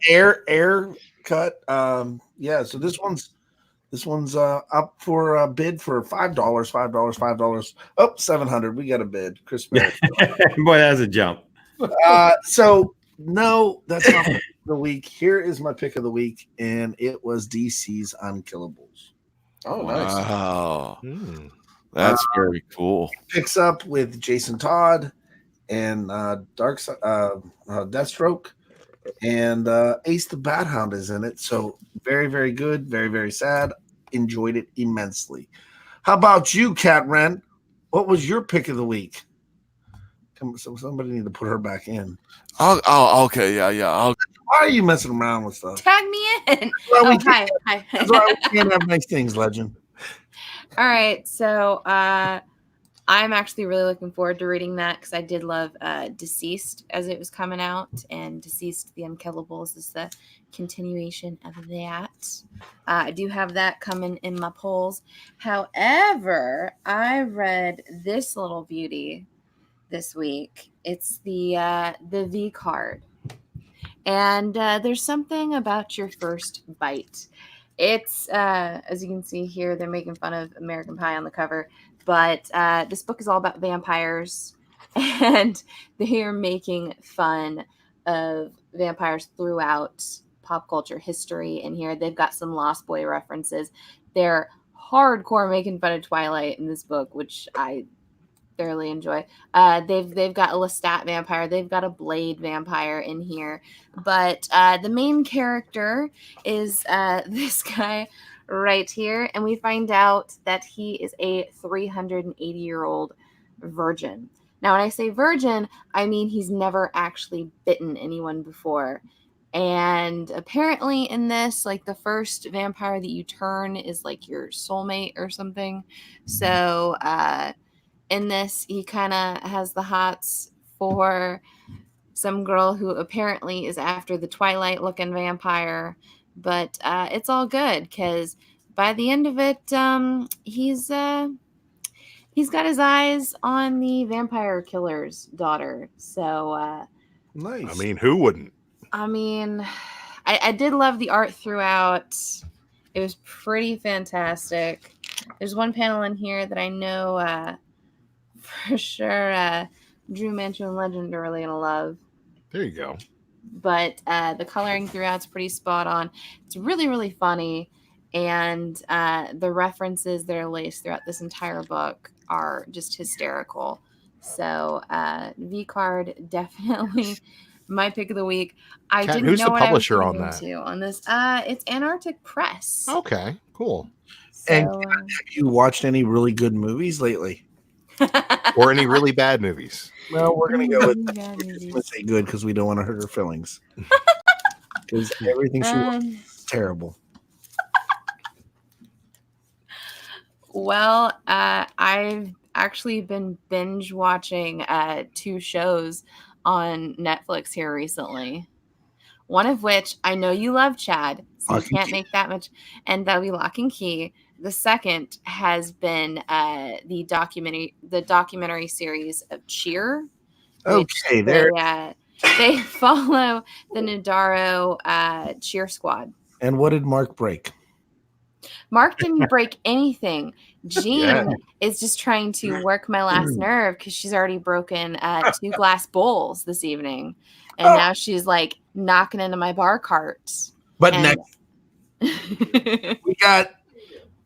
I: air cut. Yeah, so this one's up for a bid for $5. Oh, $700. We got a bid. Chris Barry.
G: Boy, that's a jump.
I: So no, that's not the week. Here is my pick of the week, and it was DC's Unkillables.
C: Oh, nice.
B: Wow. That's very cool.
I: Picks up with Jason Todd and Deathstroke, and Ace the Bat Hound is in it. So very, very good. Very, very sad. Enjoyed it immensely. How about you, Cat Wren? What was your pick of the week? Somebody need to put her back in.
B: Oh, okay. Yeah.
I: Why are you messing around with stuff?
A: Tag me in. Hi.
I: That's why we can't have nice things, Legend.
A: All right. So I'm actually really looking forward to reading that because I did love Deceased as it was coming out, and Deceased the Unkillables is the continuation of that. I do have that coming in my polls. However, I read this little beauty this week. It's the V card. And there's something about your first bite. It's, as you can see here, they're making fun of American Pie on the cover. But this book is all about vampires. And they are making fun of vampires throughout pop culture history in here. They've got some Lost Boy references. They're hardcore making fun of Twilight in this book, which I thoroughly enjoy. They've got a Lestat vampire. They've got a Blade vampire in here. But the main character is this guy right here. And we find out that he is a 380-year-old virgin. Now, when I say virgin, I mean he's never actually bitten anyone before. And apparently in this, like, the first vampire that you turn is like your soulmate or something. So in this, he kind of has the hots for some girl who apparently is after the Twilight looking vampire. But it's all good because by the end of it, he's got his eyes on the vampire killer's daughter. So
I: nice.
J: I mean, who wouldn't?
A: I mean, I did love the art throughout. It was pretty fantastic. There's one panel in here that I know for sure Drew Manchu and Legend are really going to love.
J: There you go.
A: But the coloring throughout's pretty spot on. It's really, really funny. And the references that are laced throughout this entire book are just hysterical. So V-Card, definitely my pick of the week. I
J: Kat,
A: didn't
J: who's
A: know
J: the
A: what
J: publisher
A: I
J: on
A: was
J: that?
A: into on this. It's Antarctic Press.
J: Okay, cool.
A: So,
I: And have you watched any really good movies lately?
J: Or any really bad movies?
I: Well, we're gonna go with
A: bad movies.
I: let's say good because we don't want to hurt her feelings. Because everything she wants is terrible.
A: Well, I've actually been binge watching 2 shows on Netflix here recently. One of which I know you love, Chad, so you can't make that much, and that'll be Lock and Key. The second has been the documentary series of Cheer.
I: Okay, there.
A: They follow the Nadaro Cheer squad.
I: And what did Mark break?
A: Mark didn't break anything. Jean is just trying to work my last nerve because she's already broken 2 glass bowls this evening. And now she's like knocking into my bar cart.
I: But
A: And-
I: next, we got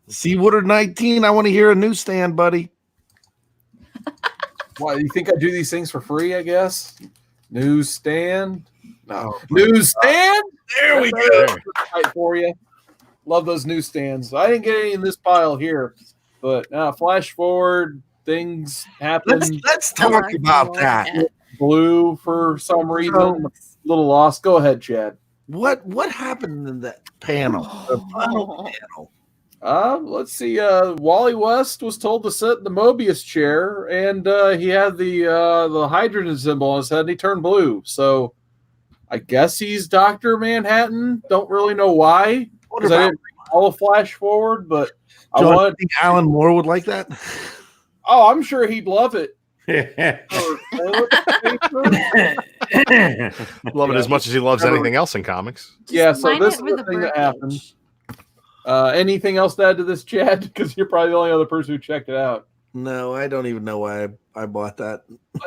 I: Seawater 19. I want to hear a newsstand, buddy.
C: Why, you think I do these things for free, I guess? Newsstand? No.
I: Oh,
C: Newsstand?
I: There we go.
C: Right for you. Love those newsstands. I didn't get any in this pile here, but flash forward, things happen.
I: Let's talk about that.
C: Blue for some reason. A little lost. Go ahead, Chad.
I: What happened in that panel? The final panel.
C: Let's see. Wally West was told to sit in the Mobius chair, and he had the hydrogen symbol on his head, and he turned blue. So I guess he's Dr. Manhattan. Don't really know why.
I: What
C: Because I
I: about
C: didn't all flash forward, but I
I: John?
C: wanted.
I: You think Alan Moore would like that?
C: Oh, I'm sure he'd love it.
J: Love it as much as he loves anything else in comics.
C: Yeah, so
A: Line
C: this
A: it
C: is
A: with
C: the
A: the
C: thing that
A: verbiage.
C: happened. Anything else to add to this, Chad? Because you're probably the only other person who checked it out.
I: No, I don't even know why I bought that.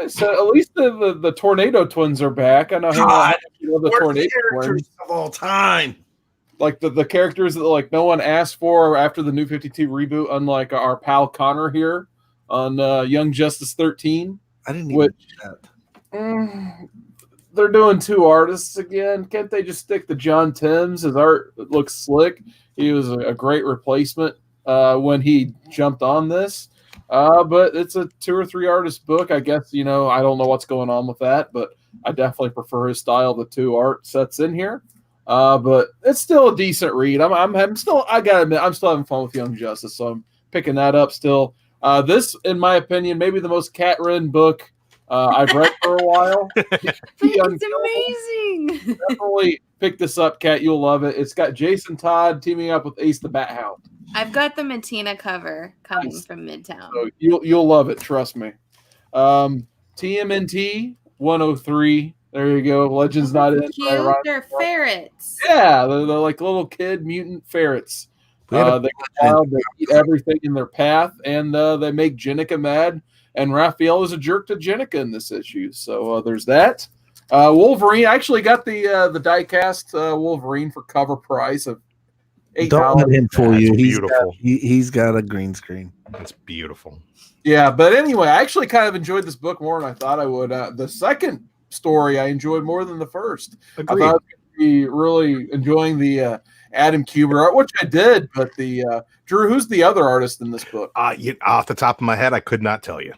C: So at least the Tornado Twins are back. I know
I: God,
C: you love the
I: Worst
C: Tornado
I: characters
C: Twins.
I: of all time.
C: Like the characters that like no one asked for after the New 52 reboot, unlike our pal Connor here on Young Justice 13.
I: I didn't even
C: Which,
I: do that.
C: They're doing 2 artists again. Can't they just stick to John Timms? His art looks slick. He was a great replacement when he jumped on this. But it's a 2 or 3 artist book. I guess, I don't know what's going on with that, but I definitely prefer his style, the 2 art sets in here. But it's still a decent read. I'm still, I gotta admit, I'm still having fun with Young Justice, so I'm picking that up still. This, in my opinion, maybe the most cat-ridden book I've read for a while.
A: It's amazing.
C: Definitely pick this up, Kat. You'll love it. It's got Jason Todd teaming up with Ace the Bat Hound.
A: I've got the Matina cover coming from Midtown.
C: So you'll love it, trust me. TMNT 103. There you go. Legends Not In.
A: Cute. They're ferrets.
C: Yeah, they're like little kid mutant ferrets. They go wild, they eat everything in their path, and they make Jenica mad. And Raphael is a jerk to Jenica in this issue. So there's that. Wolverine. I actually got the die-cast Wolverine for cover price of $8.
I: Don't let him fool you.
J: That's
I: He's
J: beautiful.
I: he's got a green screen.
J: That's beautiful.
C: Yeah, but anyway, I actually kind of enjoyed this book more than I thought I would. The second story I enjoyed more than the first.
J: Agreed.
C: I thought I was going to be really enjoying the Adam Kuber art, which I did. But the Drew, who's the other artist in this book?
J: Off the top of my head, I could not tell you.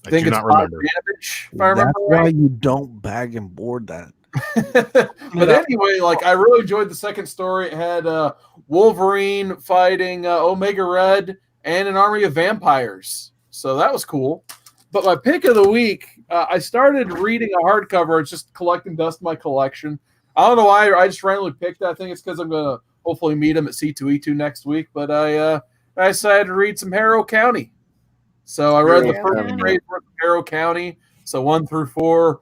J: I
C: think
J: do
C: it's
J: not remember.
C: Bogdanovich, if I remember
I: That's why
C: right.
I: you don't bag and board that.
C: But anyway, like I really enjoyed the second story. It had Wolverine fighting Omega Red and an army of vampires, so that was cool. But my pick of the week, I started reading a hardcover. It's just collecting dust in my collection. I don't know why I just randomly picked that. I think it's because I'm gonna hopefully meet him at C2E2 next week. But I decided to read some Harrow County. So I read the first phrase of Harrow County, so 1 through 4.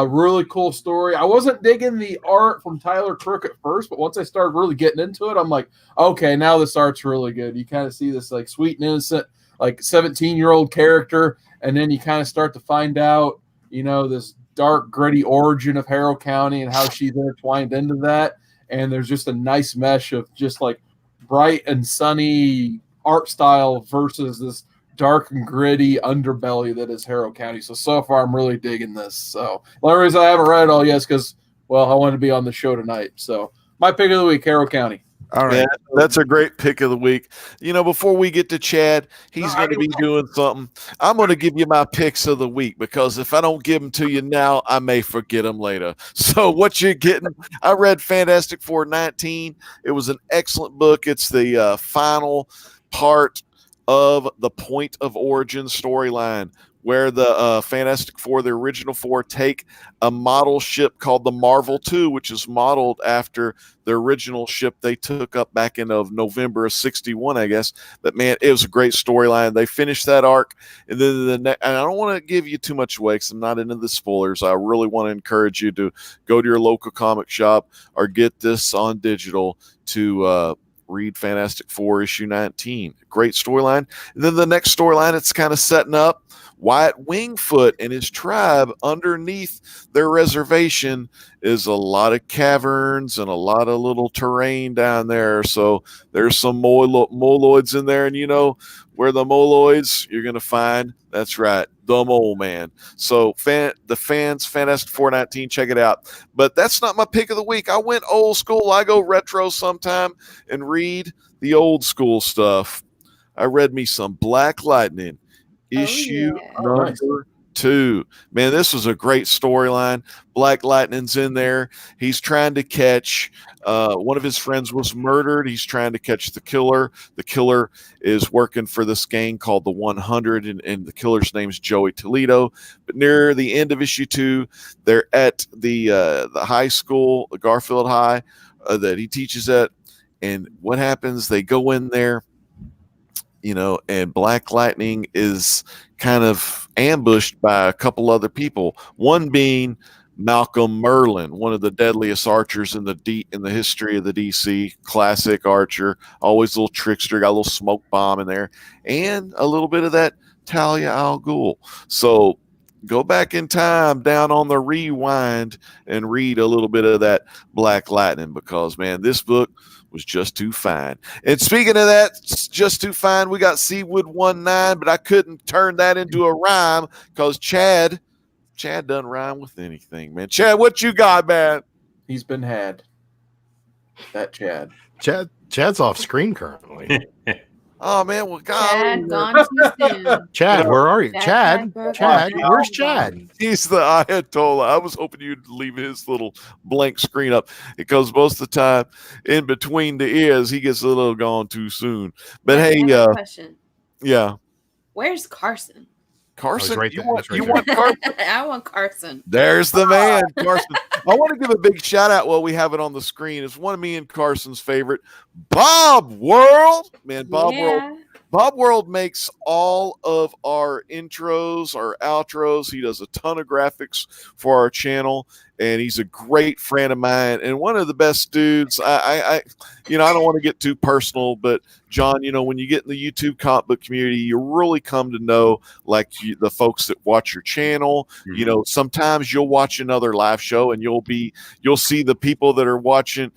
C: Really cool story. I wasn't digging the art from Tyler Crook at first, but once I started really getting into it, I'm like, okay, now this art's really good. You kind of see this like sweet and innocent, like 17-year-old character, and then you kind of start to find out, this dark, gritty origin of Harrow County and how she's intertwined into that. And there's just a nice mesh of just like bright and sunny art style versus this dark and gritty underbelly that is Harrow County. So far, I'm really digging this. So the only reason I haven't read it all yet is because, well, I wanted to be on the show tonight. So my pick of the week, Harrow County.
I: All right.
B: Yeah, that's a great pick of the week. Before we get to Chad, he's going to be doing something. I'm going to give you my picks of the week because if I don't give them to you now, I may forget them later. So what you're getting, I read Fantastic Four 19. It was an excellent book. It's the final part of the Point of Origin storyline where the Fantastic Four, the original four, take a model ship called the Marvel II, which is modeled after the original ship they took up back in November of 61, I guess. But man, it was a great storyline. They finished that arc, and then and I don't want to give you too much away because I'm not into the spoilers. I really want to encourage you to go to your local comic shop or get this on digital to read Fantastic Four issue 19. Great storyline. And then the next storyline, it's kind of setting up Wyatt Wingfoot and his tribe. Underneath their reservation is a lot of caverns and a lot of little terrain down there. So there's some moloids in there. And you know where the moloids you're going to find? That's right, the Mole Man. So the fans, Fantastic 419, check it out. But that's not my pick of the week. I went old school. I go retro sometime and read the old school stuff. I read me some Black Lightning, issue number 2. Man, this was a great storyline. Black Lightning's in there. He's trying to catch one of his friends was murdered. He's trying to catch the killer. The killer is working for this gang called the 100, and the killer's name's Joey Toledo. But near the end of issue 2, they're at the high school, Garfield High, that he teaches at. And what happens? They go in there, you know, and Black Lightning is kind of ambushed by a couple other people. One being Malcolm Merlin, one of the deadliest archers in the history of the DC, classic archer, always a little trickster, got a little smoke bomb in there, and a little bit of that Talia al Ghul. So go back in time down on the rewind and read a little bit of that Black Lightning, because man, this book was just too fine. And speaking of that, just too fine, we got Seawood 19, but I couldn't turn that into a rhyme because Chad doesn't rhyme with anything, man. Chad, what you got, man?
C: He's been had. That Chad.
J: Chad's off screen currently.
B: Oh man, well, God,
A: Chad gone too soon.
J: Chad, where are you? Chad, where's Chad?
B: He's the Ayatollah. I was hoping you'd leave his little blank screen up, because most of the time, in between the ears, he gets a little gone too soon. But hey,
A: Question.
B: Yeah,
A: Where's Carson?
B: Carson,
J: right
B: you
J: there.
B: want
J: That's right
B: Carson?
A: I want Carson.
B: There's the man, Carson. I want to give a big shout out while we have it on the screen. It's one of me and Carson's favorite, Bob World. Man, Bob World makes all of our intros, our outros. He does a ton of graphics for our channel, and he's a great friend of mine and one of the best dudes. I don't want to get too personal, but John, you know, when you get in the YouTube comic book community, you really come to know the folks that watch your channel. Mm-hmm. You know, sometimes you'll watch another live show and you'll see the people that were watching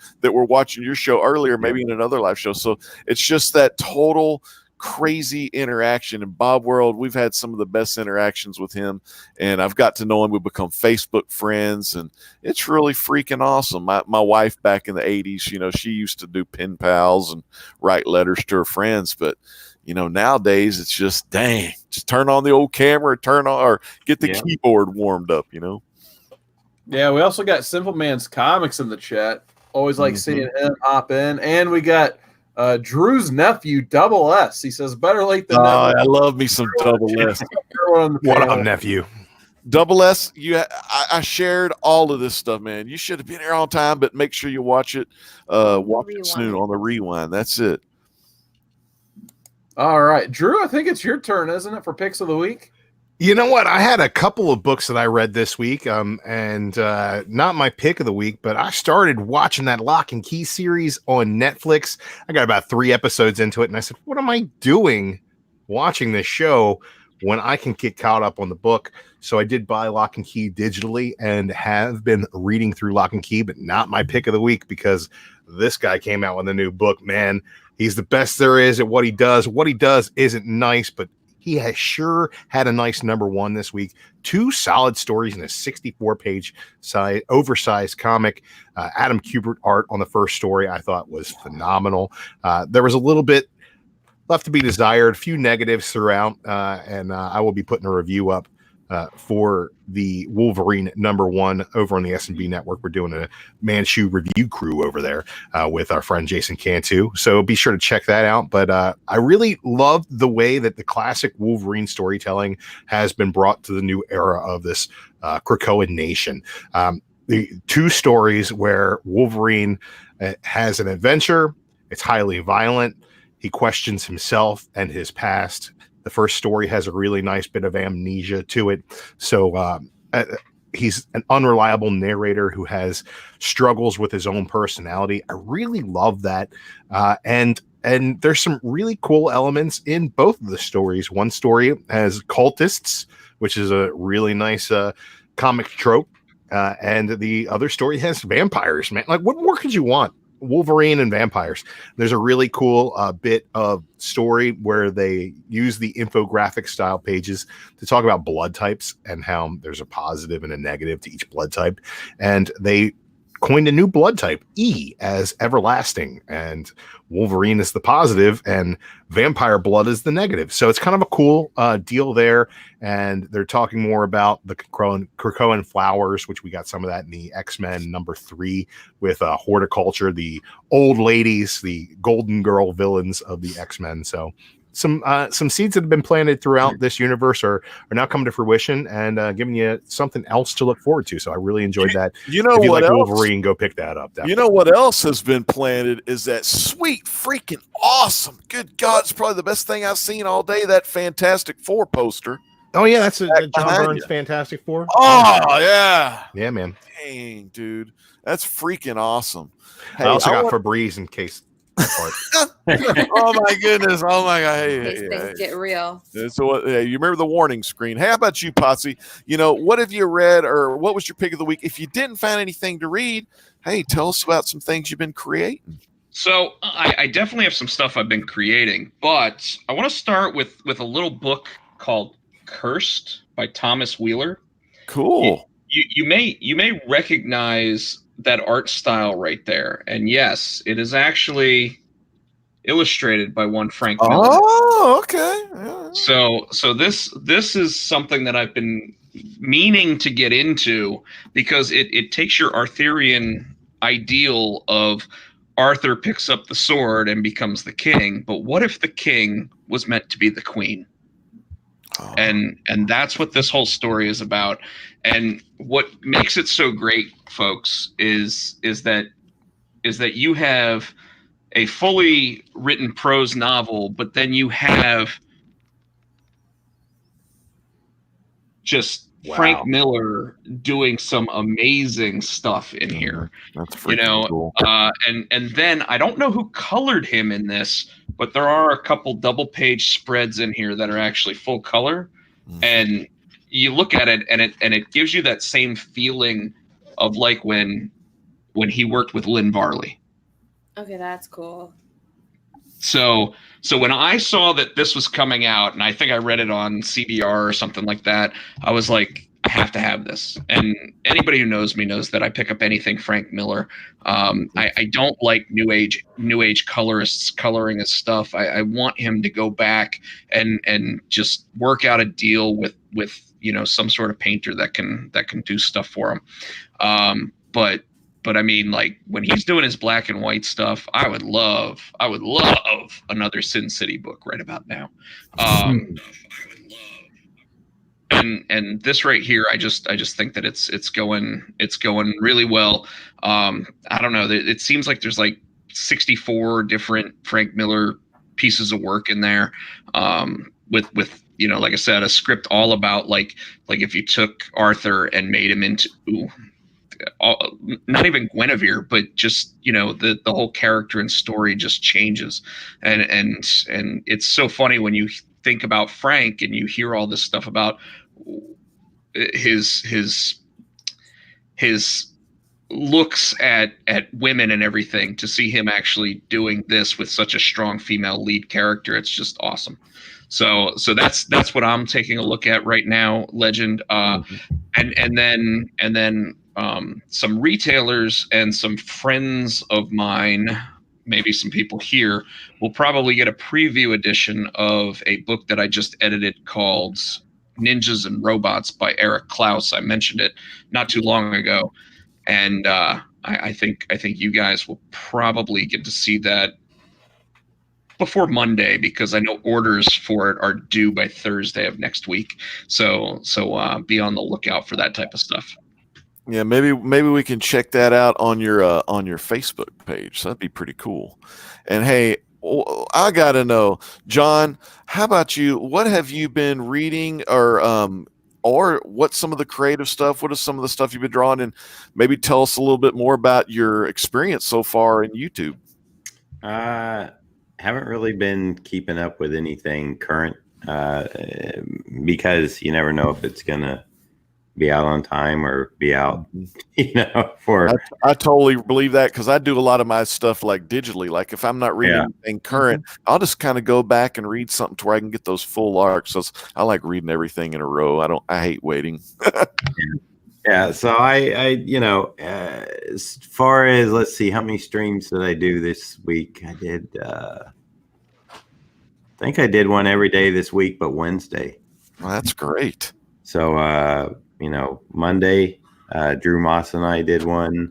B: your show earlier, maybe in another live show. So it's just that total crazy interaction. And Bob World, we've had some of the best interactions with him, and I've got to know him. We've become Facebook friends, and it's really freaking awesome. My wife back in the 80s, you know, she used to do pen pals and write letters to her friends, but you know, nowadays it's just just turn on the old camera, or get the keyboard warmed up, you know.
C: Yeah, we also got Simple Man's Comics in the chat. Always like seeing him hop in. And we got Drew's nephew, Double S. He says, better late than never.
B: I love me some Double S.
J: What up, nephew?
B: Double S, I shared all of this stuff, man. You should have been here on time, but make sure you watch it. Watch it soon on the rewind. That's it.
C: All right, Drew, I think it's your turn, isn't it, for picks of the week?
J: You know what? I had a couple of books that I read this week, and not my pick of the week, but I started watching that Lock and Key series on Netflix. I got about 3 episodes into it, and I said, what am I doing watching this show when I can get caught up on the book? So I did buy Lock and Key digitally and have been reading through Lock and Key, but not my pick of the week because this guy came out with a new book. Man, he's the best there is at what he does. What he does isn't nice, but he has sure had a nice number 1 this week. 2 solid stories in a 64-page oversized comic. Adam Kubert art on the first story I thought was phenomenal. There was a little bit left to be desired, a few negatives throughout, and I will be putting a review up for the Wolverine number 1 over on the S&B network. We're doing a Manchu review crew over there with our friend Jason Cantu. So be sure to check that out. But I really love the way that the classic Wolverine storytelling has been brought to the new era of this Krakoan nation. The 2 stories where Wolverine has an adventure. It's highly violent. He questions himself and his past. The first story has a really nice bit of amnesia to it. So he's an unreliable narrator who has struggles with his own personality. I really love that. And there's some really cool elements in both of the stories. One story has cultists, which is a really nice comic trope. And the other story has vampires, man. Like, what more could you want? Wolverine and vampires. There's a really cool bit of story where they use the infographic style pages to talk about blood types and how there's a positive and a negative to each blood type. And they coined a new blood type, E, as everlasting, and Wolverine is the positive and vampire blood is the negative. So it's kind of a cool deal there. And they're talking more about the Krakoan flowers, which we got some of that in the X-Men #3 with horticulture, the old ladies, the golden girl villains of the X-Men. So some seeds that have been planted throughout this universe are now coming to fruition and giving you something else to look forward to. So I really enjoyed that.
B: You know
J: if you
B: what
J: like
B: else?
J: Wolverine, go pick that up. Definitely.
B: You know what else has been planted is that sweet freaking awesome. Good God, it's probably the best thing I've seen all day. That Fantastic Four poster.
J: Oh yeah, that's a John
B: behind
J: Byrne's
B: you.
J: Fantastic Four.
B: Oh yeah,
J: yeah, man.
B: Dang, dude, that's freaking awesome. Hey,
J: I also got Febreze in case.
B: Oh my goodness! Oh my God!
A: These things get real.
B: So, you remember the warning screen? Hey, how about you, Potsy? You know, what have you read, or what was your pick of the week? If you didn't find anything to read, hey, tell us about some things you've been creating.
H: So I definitely have some stuff I've been creating, but I want to start with a little book called Cursed by Thomas Wheeler.
B: Cool.
H: You may recognize that art style right there, and yes, it is actually illustrated by one Frank Miller.
B: Oh, okay. Yeah.
H: So this is something that I've been meaning to get into because it takes your Arthurian ideal of Arthur picks up the sword and becomes the king, but what if the king was meant to be the queen?
B: Oh.
H: And that's what this whole story is about. And what makes it so great, folks, is that you have a fully written prose novel, but then you have just Frank Miller doing some amazing stuff in here.
B: That's freaking cool.
H: And then I don't know who colored him in this, but there are a couple double page spreads in here that are actually full color. And you look at it and it gives you that same feeling of like when he worked with Lynn Varley.
A: Okay, that's cool.
H: So when I saw that this was coming out, and I think I read it on CBR or something like that, I was like, I have to have this. And anybody who knows me knows that I pick up anything Frank Miller. I don't like new age colorists coloring his stuff. I want him to go back and just work out a deal with some sort of painter that can do stuff for him. But I mean, like when he's doing his black and white stuff, I would love another Sin City book right about now. And this right here, I just think that it's going really well. I don't know. It seems like there's like 64 different Frank Miller pieces of work in there, with like I said, a script all about like if you took Arthur and made him into not even Guinevere, but just the whole character and story just changes, and it's so funny when you think about Frank and you hear all this stuff about his looks at women and everything, to see him actually doing this with such a strong female lead character. It's just awesome. So that's what I'm taking a look at right now, Legend. And then some retailers and some friends of mine, maybe some people here, will probably get a preview edition of a book that I just edited called Ninjas and Robots by Eric Klaus. I mentioned it not too long ago, and I think you guys will probably get to see that before Monday, because I know orders for it are due by Thursday of next week. So be on the lookout for that type of stuff.
B: Yeah, maybe we can check that out on your Facebook page. So that'd be pretty cool. And hey, I gotta know, John, how about you? What have you been reading or or what's some of the creative stuff? What is some of the stuff you've been drawing? And maybe tell us a little bit more about your experience so far in YouTube.
G: Haven't really been keeping up with anything current because you never know if it's gonna be out on time or be out,
B: I totally believe that, because I do a lot of my stuff like digitally. Like if I'm not reading anything current, I'll just kind of go back and read something to where I can get those full arcs. So I like reading everything in a row. I hate waiting.
G: Yeah. So I as far as, let's see, how many streams did I do this week? I did, I think I did one every day this week, but Wednesday.
B: Well, that's great.
G: So, Monday, Drew Moss and I did one.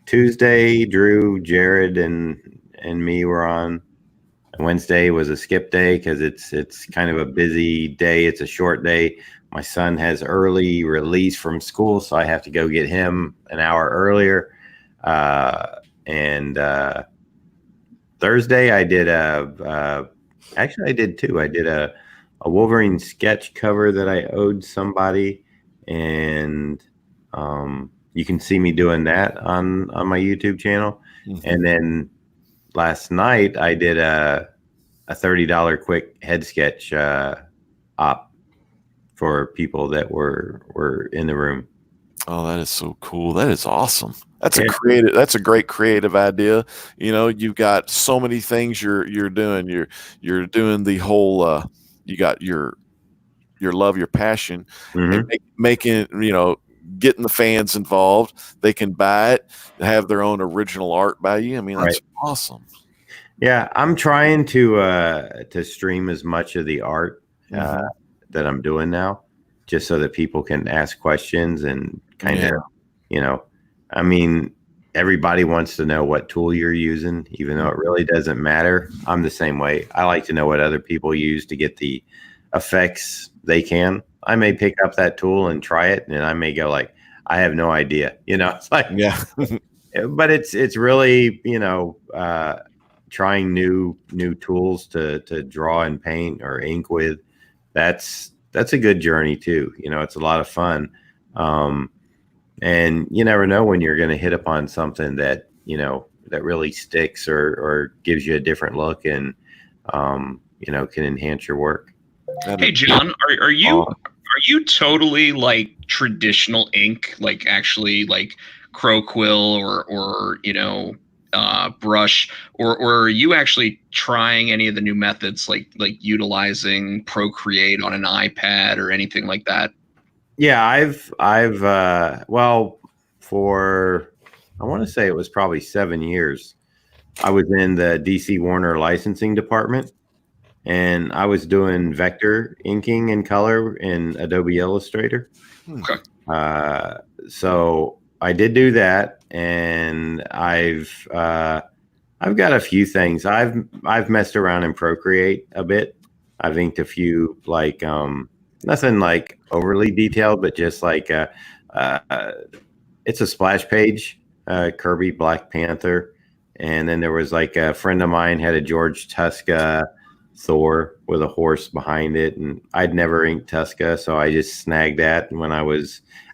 G: Tuesday, Drew, Jared, and me were on. And Wednesday was a skip day because it's kind of a busy day. It's a short day. My son has early release from school, so I have to go get him an hour earlier. And Thursday, I did actually I did two. I did a Wolverine sketch cover that I owed somebody, and you can see me doing that on my YouTube channel. And then last night I did a $30 quick head sketch op for people that were in the room.
B: Oh, that is so cool. That is awesome. That's a great creative idea. You've got so many things you're doing. You're doing the whole you got your love, your passion, and making, getting the fans involved. They can buy it, have their own original art by you. I mean, that's awesome.
G: Yeah, I'm trying to stream as much of the art that I'm doing now, just so that people can ask questions and kind of, I mean, everybody wants to know what tool you're using, even though it really doesn't matter. I'm the same way. I like to know what other people use to get the effects they can. I may pick up that tool and try it, and I may go like, I have no idea. It's like, but it's really, trying new tools to draw and paint or ink with. That's a good journey too. It's a lot of fun. And you never know when you're going to hit upon something that, that really sticks or gives you a different look and, can enhance your work.
H: Hey, John, are you totally like traditional ink, like actually like crow quill or brush, or are you actually trying any of the new methods like utilizing Procreate on an iPad or anything like that?
G: Yeah, I've for, I want to say it was probably 7 years, I was in the DC Warner licensing department, and I was doing vector inking in color in Adobe Illustrator.
H: Okay.
G: So I did do that, and I've got a few things. I've messed around in Procreate a bit. I've inked a few, like nothing like overly detailed, but just like it's a splash page, Kirby Black Panther, and then there was like a friend of mine had a George Tuska Thor with a horse behind it, and I'd never inked Tuska, so I just snagged that. And when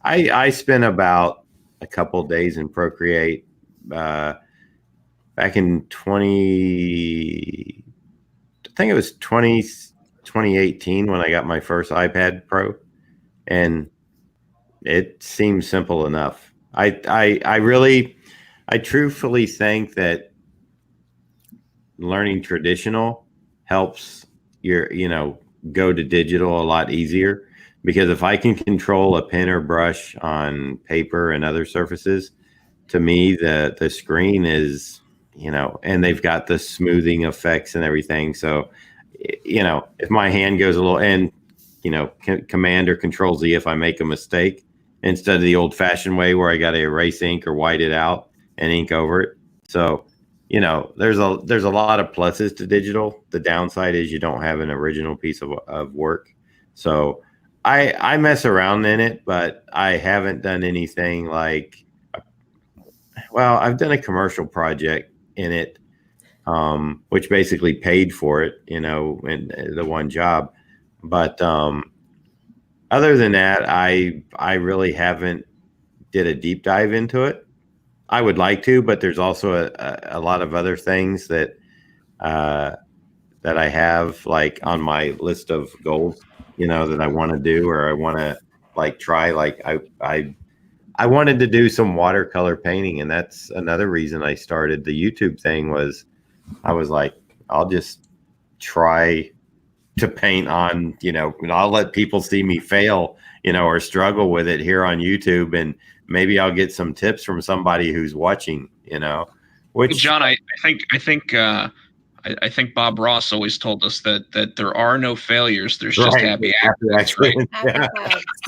G: I spent about a couple days in Procreate back in 2018 when I got my first iPad Pro, and it seems simple enough. I truthfully think that learning traditional helps your, go to digital a lot easier, because if I can control a pen or brush on paper and other surfaces, to me, the screen is, and they've got the smoothing effects and everything. So, if my hand goes a little, and, Command or Control Z, if I make a mistake, instead of the old fashioned way where I got to erase ink or white it out and ink over it. So, there's a lot of pluses to digital. The downside is you don't have an original piece of work. So I mess around in it, but I haven't done anything like, well, I've done a commercial project in it, which basically paid for it, in the one job. But other than that, I really haven't did a deep dive into it. I would like to, but there's also a lot of other things that that I have like on my list of goals, that I want to do or I want to like try. Like I wanted to do some watercolor painting, and that's another reason I started the YouTube thing. Was I was like, I'll just try to paint on, and I'll let people see me fail, or struggle with it here on YouTube, and maybe I'll get some tips from somebody who's watching, which
H: John, I think Bob Ross always told us that there are no failures. There's just happy accidents, right?
G: Yeah.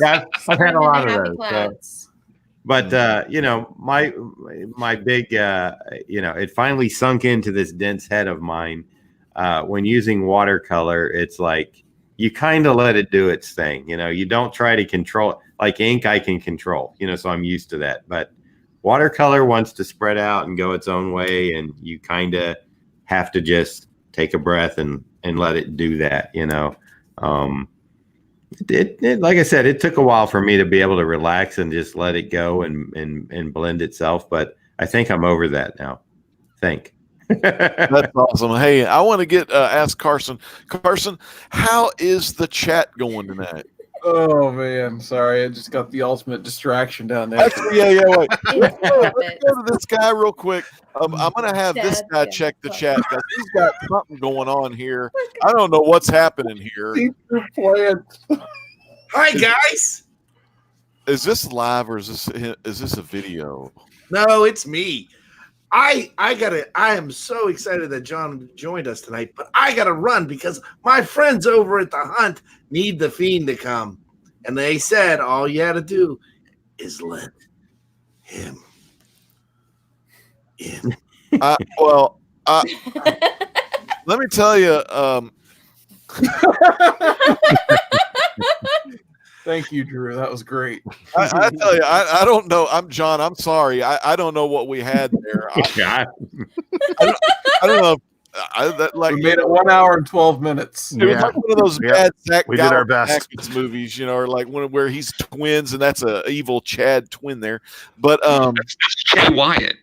G: Yeah, I've had a lot of those. But my big, it finally sunk into this dense head of mine. When using watercolor, it's like you kind of let it do its thing. You don't try to control it. Like ink, I can control. So I'm used to that. But watercolor wants to spread out and go its own way, and you kind of have to just take a breath and let it do that. It like I said, it took a while for me to be able to relax and just let it go and blend itself. But I think I'm over that now.
B: That's awesome. Hey, I want to get ask Carson. Carson, how is the chat going tonight?
C: Oh man, sorry, I just got the ultimate distraction down there.
B: Actually, yeah. Wait. Let's go to this guy real quick. I'm gonna have this guy check the chat because he's got something going on here. I don't know what's happening here.
E: Hi guys.
B: Is this live or is this a video?
E: No, it's me. I am so excited that John joined us tonight, but I gotta run because my friends over at the hunt need the fiend to come. And they said all you had to do is let him in.
B: Let me tell you,
C: Thank you, Drew. That was great.
B: I tell you, I don't know. I'm John. I'm sorry. I don't know what we had there. I don't know.
C: We made it 1 hour and 12 minutes.
B: It was like one of those bad Zach
J: we did our best
B: movies, or like where he's twins and that's a evil Chad twin there. But
H: that's Chad Wyatt.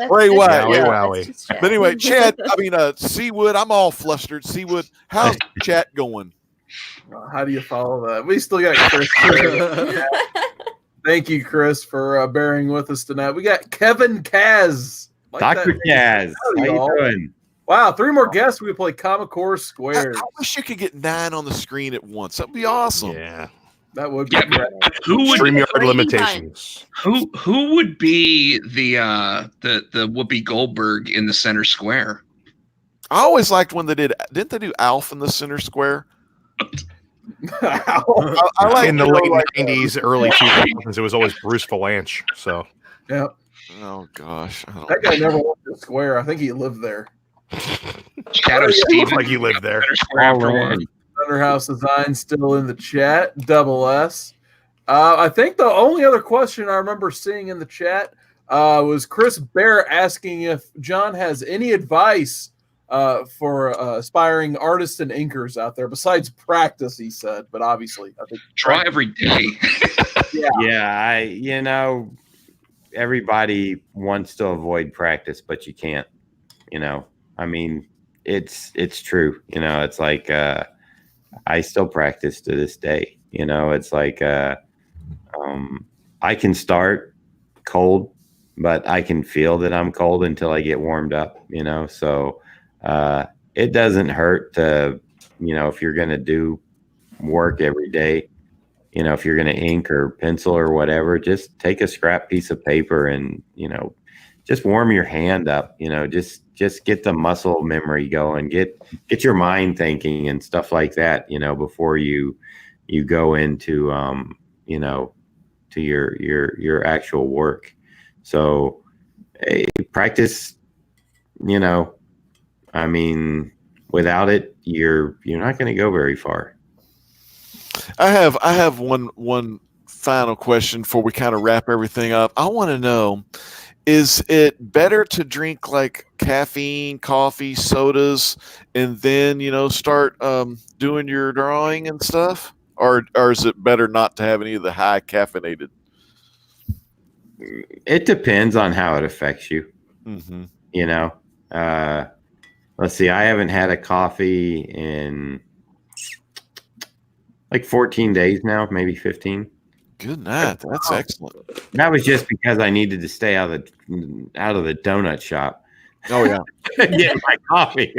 B: Ray Wyatt.
J: Wowie.
B: But anyway, Chad. Seawood. I'm all flustered. Seawood. How's the chat going?
C: How do you follow that? We still got Chris. Thank you, Chris, for bearing with us tonight. We got Kevin Kaz.
G: Dr. Kaz. How you doing?
C: Wow, 3 more guests. We play Comic Core Squares.
B: I wish you could get 9 on the screen at once. That'd be awesome.
J: Yeah.
C: That would be great.
H: Who would
J: StreamYard limitations?
H: Who would be the Whoopi Goldberg in the center square?
B: I always liked when didn't they do Alf in the center square?
J: I like in the late 90s, early 2000s, it was always Bruce Valanche. So,
C: yeah.
B: Oh gosh,
C: that guy never went to the square. I think he lived there.
H: Shadow Steve,
J: like he lived there.
C: Thunderhouse Design still in the chat. Double S. I think the only other question I remember seeing in the chat was Chris Bear asking if John has any advice for aspiring artists and inkers out there besides practice. He said, but obviously, I think
H: try every day.
G: Yeah, everybody wants to avoid practice, but you can't. I mean, it's true. It's like I still practice to this day. It's like I can start cold, but I can feel that I'm cold until I get warmed up. So it doesn't hurt to, if you're going to do work every day, if you're going to ink or pencil or whatever, just take a scrap piece of paper and, just warm your hand up, just get the muscle memory going, get your mind thinking and stuff like that, before you go into, to your actual work. So practice, I mean, without it, you're not going to go very far.
B: I have one final question before we kind of wrap everything up. I want to know, is it better to drink like caffeine, coffee, sodas, and then start doing your drawing and stuff, or is it better not to have any of the high caffeinated?
G: It depends on how it affects you.
B: Mm-hmm.
G: You know, let's see. I haven't had a coffee in like 14 days now, maybe 15.
B: Good night. That's excellent.
G: That was just because I needed to stay out of the donut shop.
B: Oh yeah,
G: Get my coffee.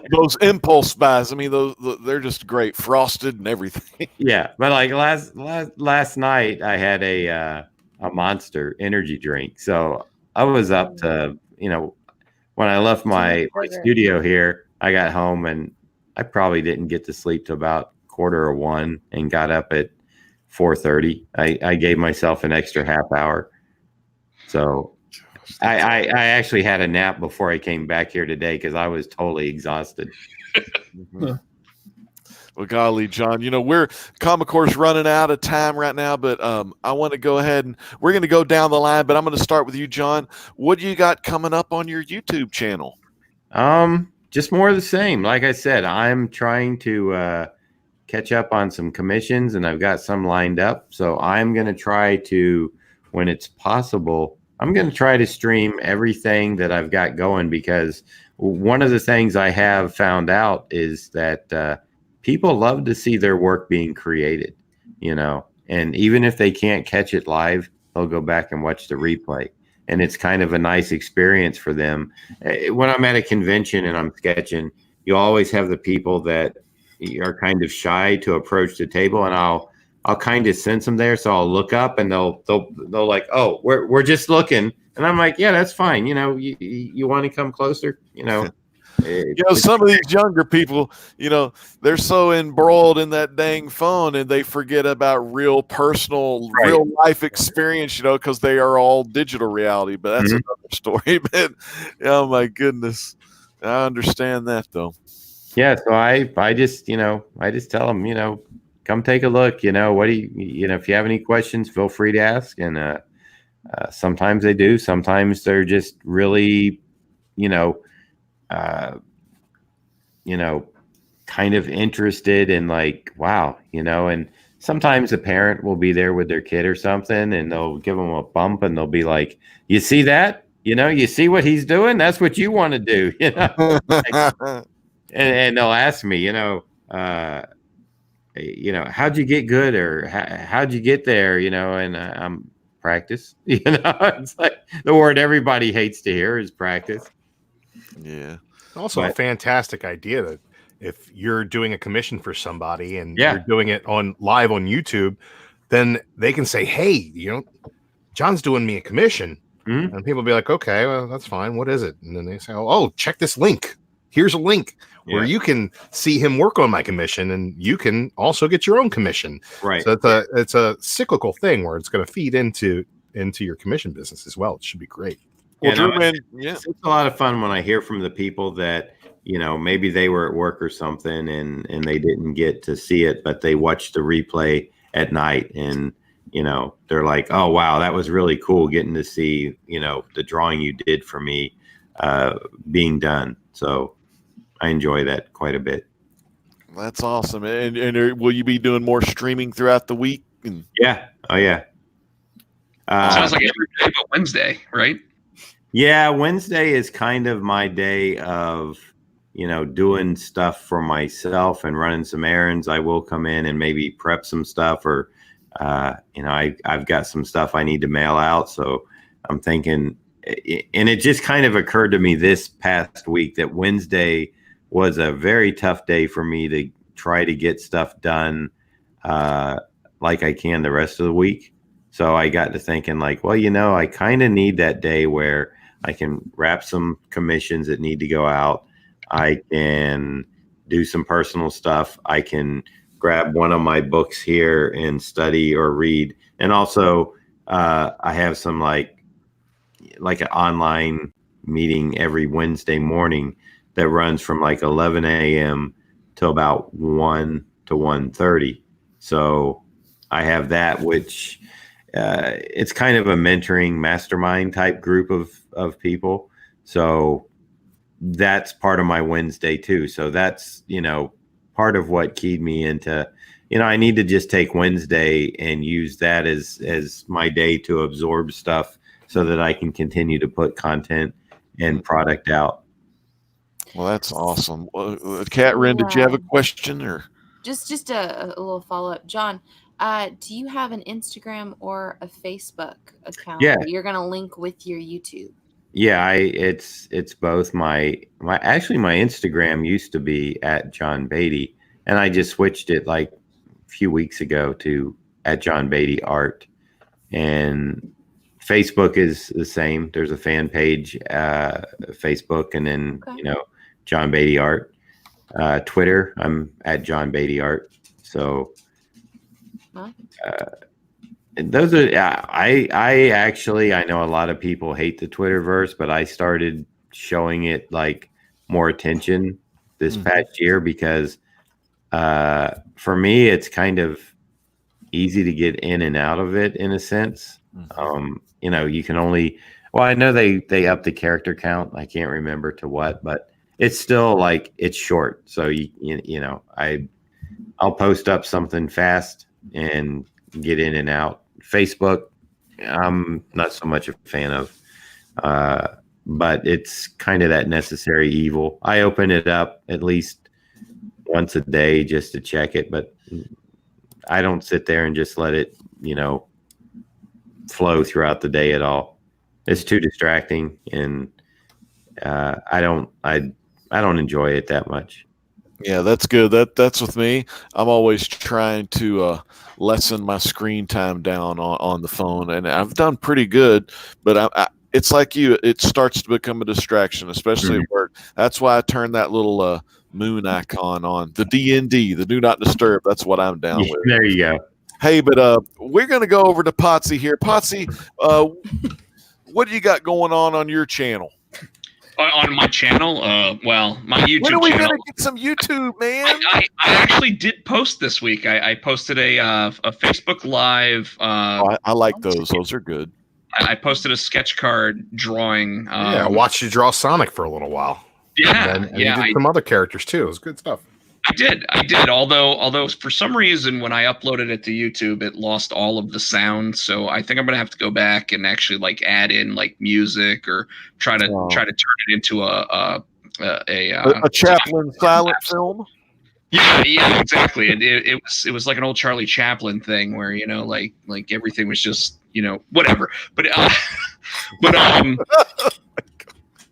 B: Those impulse buys. I mean, they're just great, frosted and everything.
G: Yeah, but like last night, I had a Monster energy drink, so I was up to when I left my studio here, I got home and I probably didn't get to sleep till about 1:45 and got up at 4:30. I gave myself an extra half hour, so. I actually had a nap before I came back here today because I was totally exhausted.
B: Well, golly, John, we're Common Core's running out of time right now, but I want to go ahead and we're going to go down the line, but I'm going to start with you, John. What do you got coming up on your YouTube channel?
G: Just more of the same. Like I said, I'm trying to catch up on some commissions, and I've got some lined up. So I'm going to try to, when it's possible, I'm going to try to stream everything that I've got going, because one of the things I have found out is that people love to see their work being created, and even if they can't catch it live, they'll go back and watch the replay. And it's kind of a nice experience for them. When I'm at a convention and I'm sketching, you always have the people that are kind of shy to approach the table, and I'll kind of sense them there, so I'll look up and they'll like, oh, we're just looking, and I'm like, yeah, that's fine. You want to come closer,
B: Some of these younger people, they're so embroiled in that dang phone, and they forget about real personal, real life experience, because they are all digital reality. But that's another story. But oh my goodness, I understand that though.
G: Yeah, so I just tell them, come take a look. What do you if you have any questions, feel free to ask. And sometimes they do. Sometimes they're just really, kind of interested in like, wow, and sometimes a parent will be there with their kid or something, and they'll give them a bump, and they'll be like, you see that? You see what he's doing? That's what you want to do, and they'll ask me, how'd you get good, or how'd you get there, and I'm practice. It's like the word everybody hates to hear is practice.
B: Yeah.
J: Also a fantastic idea that if you're doing a commission for somebody and
G: Yeah.
J: you're doing it live on YouTube, then they can say, hey, John's doing me a commission.
G: Mm-hmm.
J: And people will be like, okay, well, that's fine. What is it? And then they say, oh, check this link. Here's a link where you can see him work on my commission, and you can also get your own commission.
G: Right.
J: So it's a cyclical thing where it's going to feed into your commission business as well. It should be great.
B: Well, Drew,
G: it's a lot of fun when I hear from the people that, maybe they were at work or something and they didn't get to see it, but they watched the replay at night, and, they're like, oh, wow, that was really cool getting to see, the drawing you did for me being done. So I enjoy that quite a bit.
B: That's awesome. And will you be doing more streaming throughout the week?
G: Yeah. Oh, yeah.
H: Sounds like every day but Wednesday, right?
G: Yeah, Wednesday is kind of my day of, doing stuff for myself and running some errands. I will come in and maybe prep some stuff, or, I've got some stuff I need to mail out. So I'm thinking, and it just kind of occurred to me this past week that Wednesday was a very tough day for me to try to get stuff done like I can the rest of the week. So I got to thinking like, well, I kind of need that day where I can wrap some commissions that need to go out. I can do some personal stuff. I can grab one of my books here and study or read. And also I have some like an online meeting every Wednesday morning that runs from like 11 a.m. to about 1 to 1:30. So I have that, which it's kind of a mentoring mastermind type group of people. So that's part of my Wednesday too. So that's, part of what keyed me into I need to just take Wednesday and use that as my day to absorb stuff so that I can continue to put content and product out.
B: Well, that's awesome. Catrin, did you have a question or?
A: Just a little follow up, John? Do you have an Instagram or a Facebook account that you're gonna link with your YouTube?
G: Yeah, it's both. My Instagram used to be at John Beatty, and I just switched it like a few weeks ago to at John Beatty Art. And Facebook is the same. There's a fan page, Facebook, and then John Beatty Art. Twitter, I'm at John Beatty Art. So those are I know a lot of people hate the Twitterverse, but I started showing it like more attention this past year because for me it's kind of easy to get in and out of it in a sense. You can only I know they up the character count. I can't remember to what, but it's still like it's short. So I'll post up something fast and get in and out. Facebook, I'm not so much a fan of, but it's kind of that necessary evil. I open it up at least once a day just to check it, but I don't sit there and just let it, flow throughout the day at all. It's too distracting, and I don't enjoy it that much.
B: Yeah, that's good. That's with me. I'm always trying to lessen my screen time down on the phone, and I've done pretty good. But it's like you; it starts to become a distraction, especially at work. That's why I turned that little moon icon on, the DND, the Do Not Disturb. That's what I'm down with.
G: There you go.
B: Hey, but we're going to go over to Potsy here. Potsy, what do you got going on your channel?
H: On my channel? Well, my YouTube
B: when are we
H: channel.
B: Gonna get some YouTube, man?
H: I actually did post this week. I posted a Facebook Live.
B: I like those. Those are good.
H: I posted a sketch card drawing.
J: I watched you draw Sonic for a little while.
H: Yeah,
J: and you did some other characters too. It was good stuff.
H: I did. Although for some reason when I uploaded it to YouTube, it lost all of the sound. So I think I'm gonna have to go back and actually like add in like music or try to turn it into a
B: Chaplin silent film.
H: Yeah, exactly. It was like an old Charlie Chaplin thing where like everything was just whatever. But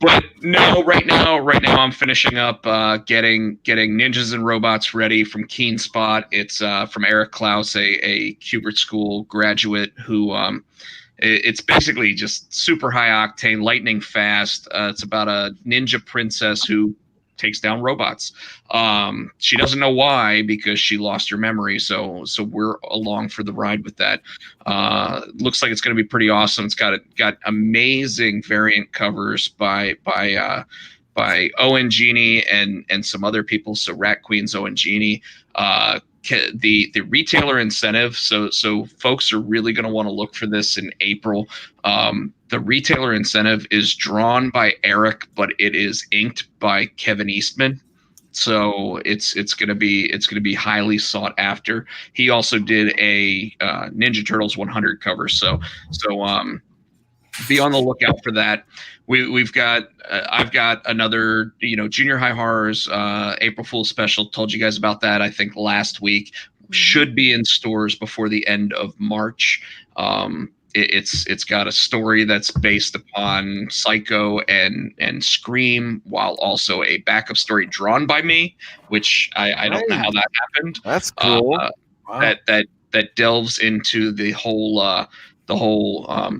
H: But no, right now I'm finishing up getting Ninjas and Robots ready from Keen Spot. It's from Eric Klaus, a Kubert School graduate who it's basically just super high octane, lightning fast. It's about a ninja princess who takes down robots. She doesn't know why because she lost her memory. So we're along for the ride with that. Looks like it's going to be pretty awesome. It's got amazing variant covers by Owen Genie and some other people. So Rat Queen's Owen Genie. The retailer incentive. So folks are really going to want to look for this in April. The retailer incentive is drawn by Eric, but it is inked by Kevin Eastman. So it's going to be highly sought after. He also did a Ninja Turtles 100 cover. So be on the lookout for that. We've got I've got another Junior High Horrors April Fool's special. Told you guys about that I think last week. Should be in stores before the end of March. It's got a story that's based upon Psycho and Scream, while also a backup story drawn by me, which I don't know how that happened.
B: That's cool.
H: Wow. That delves into the whole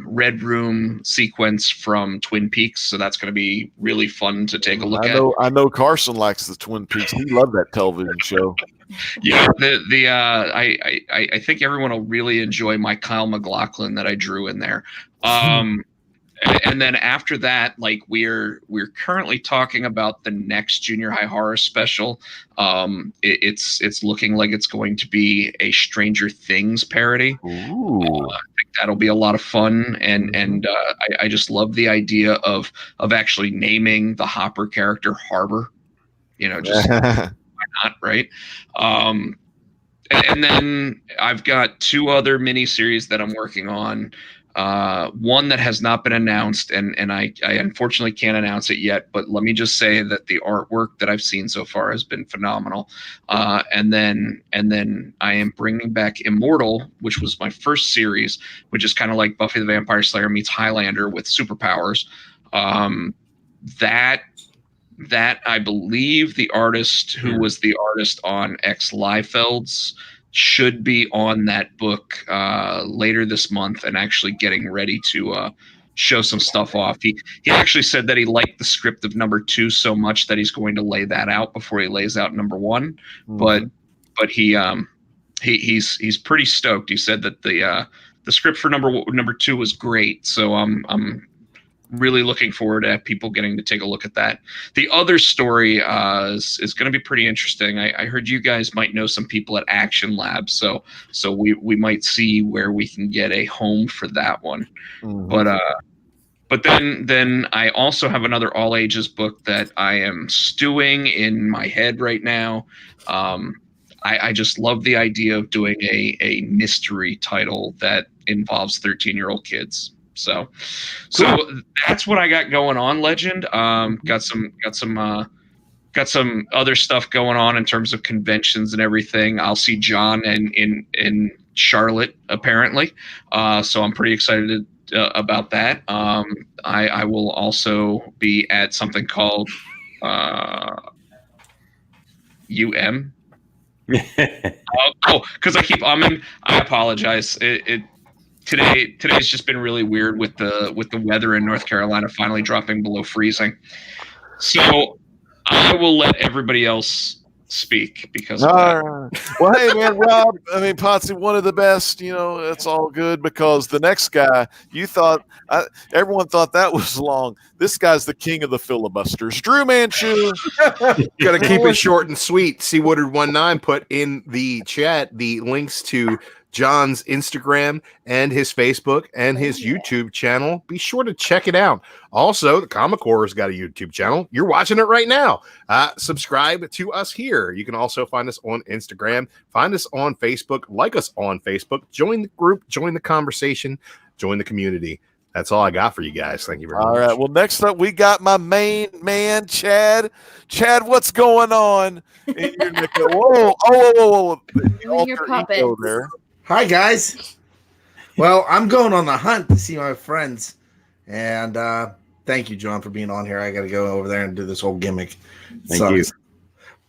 H: Red Room sequence from Twin Peaks, so that's going to be really fun to take a look at.
B: I know Carson likes the Twin Peaks. He loved that television show.
H: Yeah, I think everyone will really enjoy my Kyle MacLachlan that I drew in there. And then after that, like we're currently talking about the next Junior High Horror special. It's looking like it's going to be a Stranger Things parody.
B: Ooh.
H: I think that'll be a lot of fun, and I just love the idea of actually naming the Hopper character Harbor. Just why not, right? and then I've got 2 other miniseries that I'm working on. One that has not been announced, and I unfortunately can't announce it yet, but let me just say that the artwork that I've seen so far has been phenomenal. And then I am bringing back Immortal, which was my first series, which is kind of like Buffy the Vampire Slayer meets Highlander with superpowers. That I believe the artist who was the artist on X Liefeld's should be on that book later this month and actually getting ready to show some stuff off. He actually said that he liked the script of number 2 so much that he's going to lay that out before he lays out number 1. But he's pretty stoked. He said that the script for number 2 was great. So I'm really looking forward to people getting to take a look at that. The other story is going to be pretty interesting. I heard you guys might know some people at Action Lab, so we might see where we can get a home for that one. But then I also have another all ages book that I am stewing in my head right now. I just love the idea of doing a mystery title that involves 13-year-old kids. So that's what I got going on, Legend. Got some other stuff going on in terms of conventions and everything. I'll see John in Charlotte apparently. So I'm pretty excited about that. I will also be at something called UM. Because I apologize. Today's just been really weird with the weather in North Carolina finally dropping below freezing. So I will let everybody else speak because of that.
B: Well, hey man, Rob, I mean Potsy, one of the best, it's all good because the next guy everyone thought that was long. This guy's the king of the filibusters. Drew Manchu.
J: Gotta keep it short and sweet. C Woodard19 put in the chat the links to John's Instagram and his Facebook and his YouTube channel. Be sure to check it out. Also, the Comic Horror's got a YouTube channel. You're watching it right now. Subscribe to us here. You can also find us on Instagram, find us on Facebook, like us on Facebook, join the group, join the conversation, join the community. That's all I got for you guys. Thank you very much.
B: All right. Well, next up, we got my main man, Chad. Chad, what's going on? Whoa.
A: Your puppet.
B: There.
I: Hi, guys. Well, I'm going on the hunt to see my friends. And thank you, John, for being on here. I got to go over there and do this whole gimmick.
G: Thank you.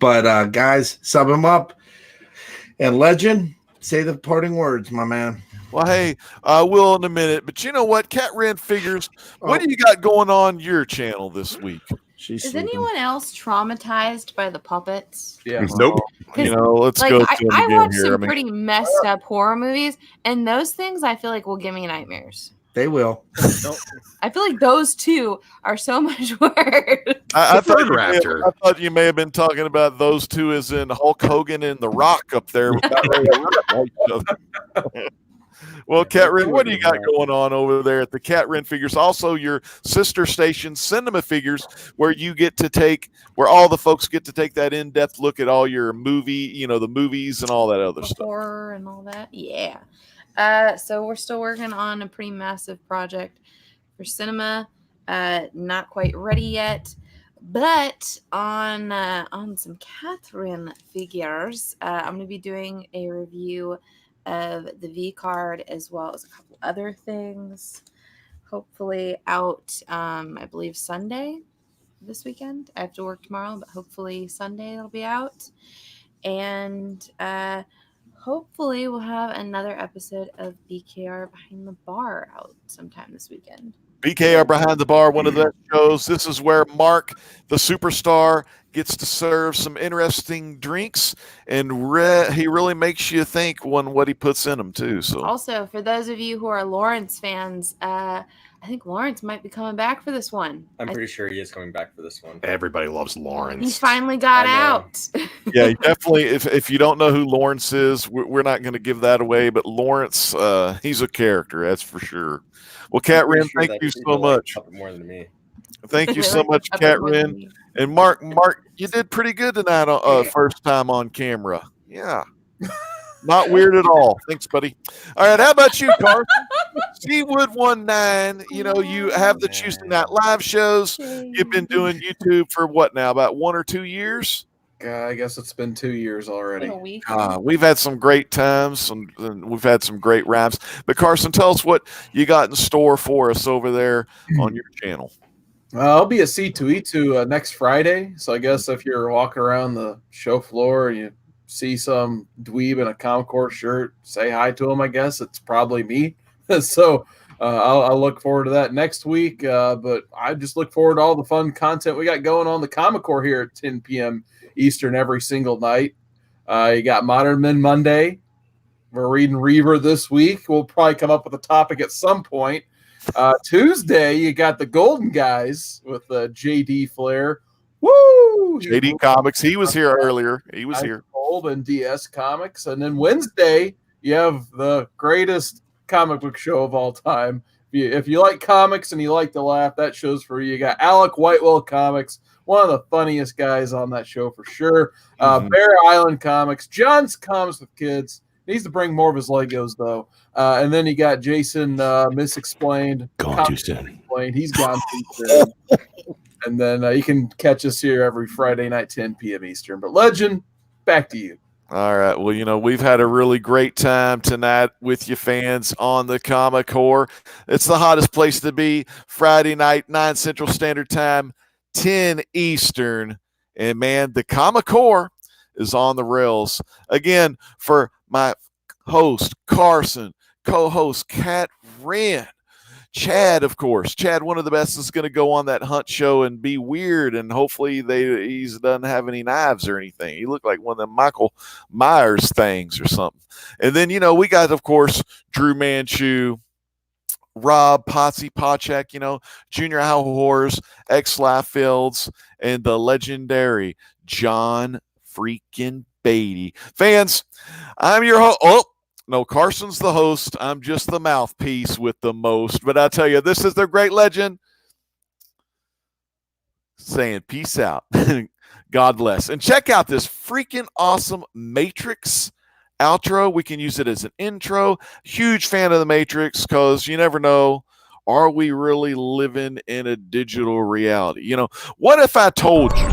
I: But, guys, sub him up. And Legend, say the parting words, my man.
B: Well, hey, I will in a minute. But you know what? Cat Ren Figures, what do you got going on your channel this week?
A: Is anyone else traumatized by the puppets?
C: Yeah.
J: Nope.
B: Let's
A: like,
B: go.
A: I watched some pretty messed up horror movies, and those things I feel like will give me nightmares.
I: They will.
A: I feel like those two are so much worse.
B: I thought you may have been talking about those two as in Hulk Hogan and The Rock up there. Well, Cat Ren, what do you got going on over there at the Cat Ren Figures? Also, your sister station, Cinema Figures, where all the folks get to take that in-depth look at all your movie, the movies and all that other stuff.
A: Horror and all that. Yeah. So we're still working on a pretty massive project for cinema. Not quite ready yet. But on some Cat Ren Figures, I'm going to be doing a review of the V card as well as a couple other things. Hopefully out, I believe Sunday this weekend. I have to work tomorrow, but hopefully Sunday it'll be out. And hopefully we'll have another episode of BKR Behind the Bar out sometime this weekend.
B: BKR Behind the Bar, one of the shows. This is where Mark, the superstar, gets to serve some interesting drinks, and he really makes you think what he puts in them too. So, also
A: for those of you who are Lawrence fans, I think Lawrence might be coming back for this one.
D: I'm pretty sure he is coming back for this one.
J: Everybody loves Lawrence.
A: He finally got out.
B: Yeah, definitely. If you don't know who Lawrence is, we're not going to give that away. But Lawrence, he's a character, that's for sure. Well, Cat Ren, thank you so much.
D: More than me.
B: Thank you so much, Cat Ren. And Mark, you did pretty good tonight. First time on camera. Yeah. Not weird at all. Thanks, buddy. All right, how about you, Carson? Seawood 19. You know, you have the Tuesday night live shows. You've been doing YouTube for what now? About 1 or 2 years?
C: I guess it's been 2 years already.
A: Like a week.
B: We've had some great times, and we've had some great rhymes. But Carson, tell us what you got in store for us over there on your channel.
C: I'll be at C2E2 next Friday. So I guess if you're walking around the show floor and you see some dweeb in a Common Core shirt, say hi to him. I guess it's probably me. So I'll look forward to that next week. But I just look forward to all the fun content we got going on the Common Core here at 10 p.m. Eastern every single night. You got Modern Men Monday. We're reading Reaver this week. We'll probably come up with a topic at some point. Tuesday, you got the Golden Guys with JD Flair. Woo!
B: JD Comics. He was here earlier. He was here.
C: Gold and DS Comics. And then Wednesday, you have the greatest comic book show of all time. If you like comics and you like to laugh, that show's for you. You got Alec Whitewell Comics, one of the funniest guys on that show for sure. Bear Island Comics, John's Comics with Kids. Needs to bring more of his Legos, though. And then you got Jason Misexplained.
J: Gone too soon.
C: He's gone too soon. And then you can catch us here every Friday night, 10 p.m. Eastern. But Legend, back to you.
B: All right. Well, you know, we've had a really great time tonight with you fans on the Comic Core. It's the hottest place to be. Friday night, 9 Central Standard Time, 10 Eastern. And, man, the Comic Core is on the rails. Again, for my host, Carson, co-host, Kat Wren, Chad, of course. Chad, one of the best, is going to go on that hunt show and be weird, and hopefully he doesn't have any knives or anything. He looked like one of them Michael Myers things or something. And then, you know, we got, of course, Drew Manchu, Rob Potsy Pochak, you know, Junior How Horrors, X Life Fields, and the legendary John freaking Beatty. Fans, I'm your host. Oh, no, Carson's the host. I'm just the mouthpiece with the most. But I tell you, this is the great legend saying peace out. God bless. And check out this freaking awesome Matrix outro. We can use it as an intro. Huge fan of the Matrix because you never know, are we really living in a digital reality? You know, what if I told you